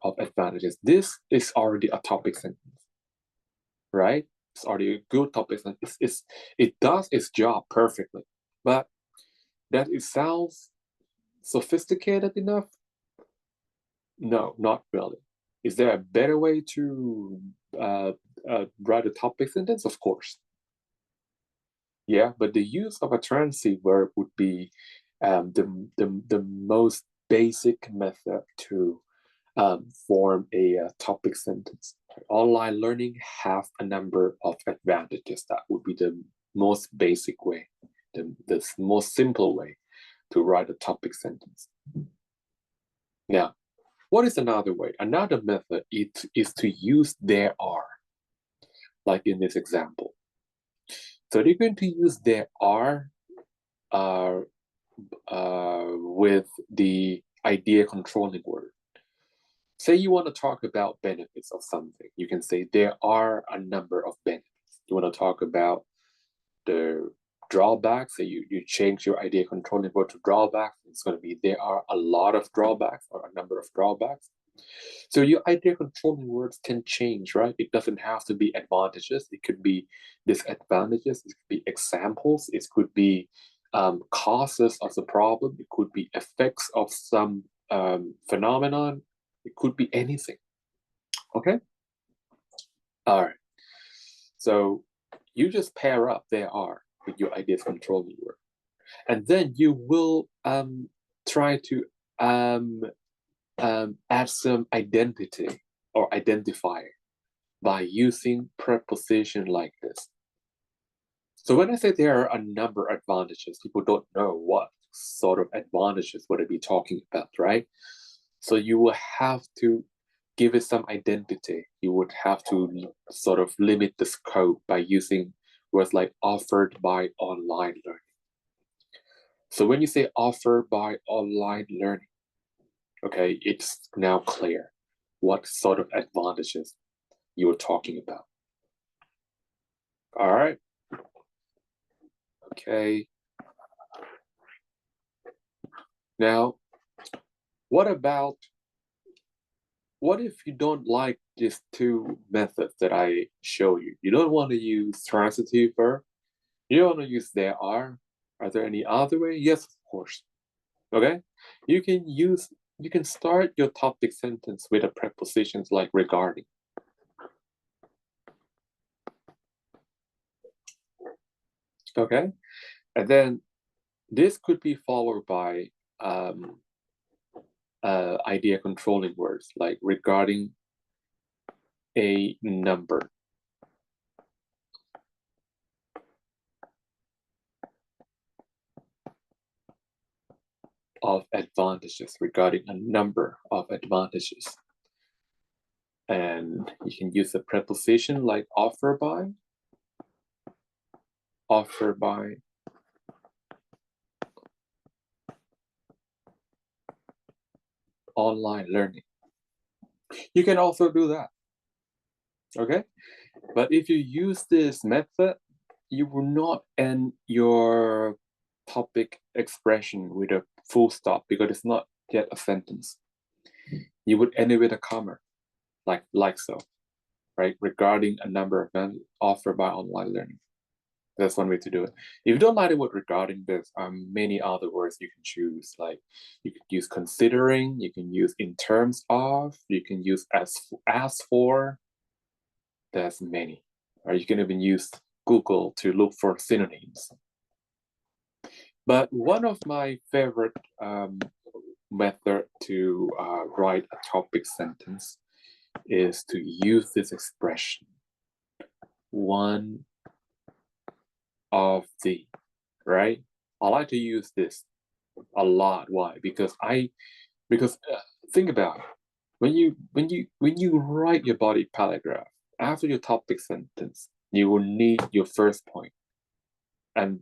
of advantages. This is already a topic sentence, right? It's already a good topic sentence. It does its job perfectly, but that it sounds sophisticated enough? No, not really. Is there a better way to write a topic sentence? Of course. Yeah, but the use of a transitive verb would be the most basic method to form a topic sentence. Online learning has a number of advantages. That would be the most basic way, the most simple way to write a topic sentence. Now, what is another way? Another method is to use there are, like in this example. So they're going to use there are with the idea controlling word. Say you want to talk about benefits of something. You can say there are a number of benefits. You want to talk about the drawbacks. So you change your idea controlling word to drawbacks. It's going to be there are a lot of drawbacks or a number of drawbacks. So your idea controlling words can change, right? It doesn't have to be advantages. It could be disadvantages. It could be examples. It could be causes of the problem. It could be effects of some phenomenon. It could be anything. Okay? All right. So you just pair up there are with your ideas controlling word. And then you will try to add some identity or identifier by using preposition like this. So when I say there are a number of advantages, people don't know what sort of advantages would I be talking about, right? So you will have to give it some identity. You would have to sort of limit the scope by using words like offered by online learning. So when you say offered by online learning, okay, it's now clear what sort of advantages you were talking about. All right. Okay. Now, what if you don't like these two methods that I show you? You don't want to use transitive verb. You don't want to use there are. Are there any other way? Yes, of course. Okay. You can start your topic sentence with a prepositions like regarding. Okay. And then this could be followed by idea controlling words like regarding a number. Of advantages, regarding a number of advantages. And you can use a preposition like offer by, online learning. You can also do that, okay? But if you use this method, you will not end your topic expression with a full stop because it's not yet a sentence. You would end it with a comma, like so, right? Regarding a number of events offered by online learning. That's one way to do it. If you don't like the word regarding, there's many other words you can choose. Like you can use considering, you can use in terms of, you can use as for. There's many. Or you can even use Google to look for synonyms. But one of my favorite method to write a topic sentence is to use this expression, one of the, right? I like to use this a lot. Why? Because think about it. When you write your body paragraph after your topic sentence, you will need your first point, and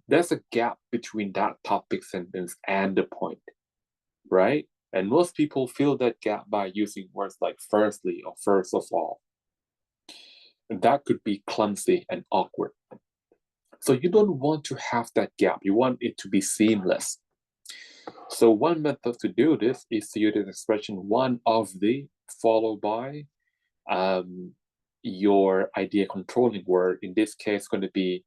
there's a gap between that topic sentence and the point, right? And most people fill that gap by using words like firstly or first of all. And that could be clumsy and awkward. So you don't want to have that gap. You want it to be seamless. So one method to do this is to use the expression one of the followed by your idea controlling word. In this case, going to be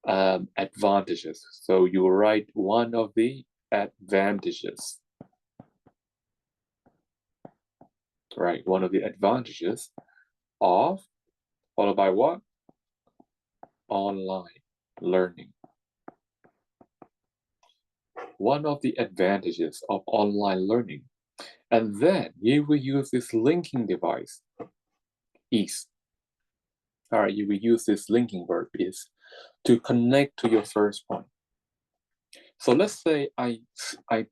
advantages. So you write one of the advantages. Right, one of the advantages of, followed by what? Online learning. One of the advantages of online learning. And then you will use this linking device, is. All right, you will use this linking verb, is, to connect to your first point. So let's say I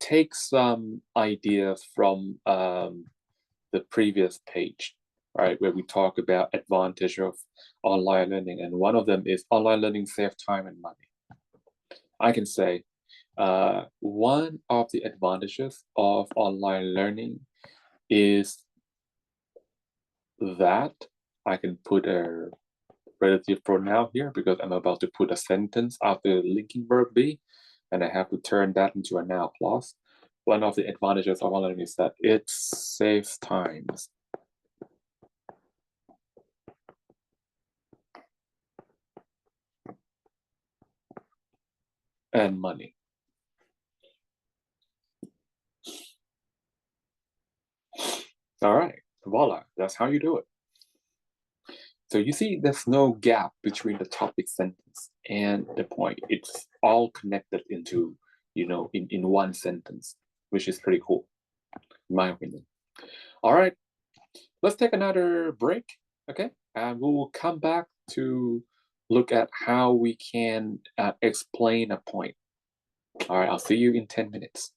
take some ideas from the previous page, right, where we talk about advantage of online learning, and one of them is online learning saves time and money. I can say one of the advantages of online learning is that I can put a relative pronoun here because I'm about to put a sentence after the linking verb be, and I have to turn that into a noun clause. One of the advantages of online learning is that it saves time and money. All right, voila, that's how you do it. So you see, there's no gap between the topic sentence and the point. It's all connected into, in one sentence, which is pretty cool, in my opinion. All right, let's take another break, okay? And we will come back to look at how we can explain a point. All right, I'll see you in 10 minutes.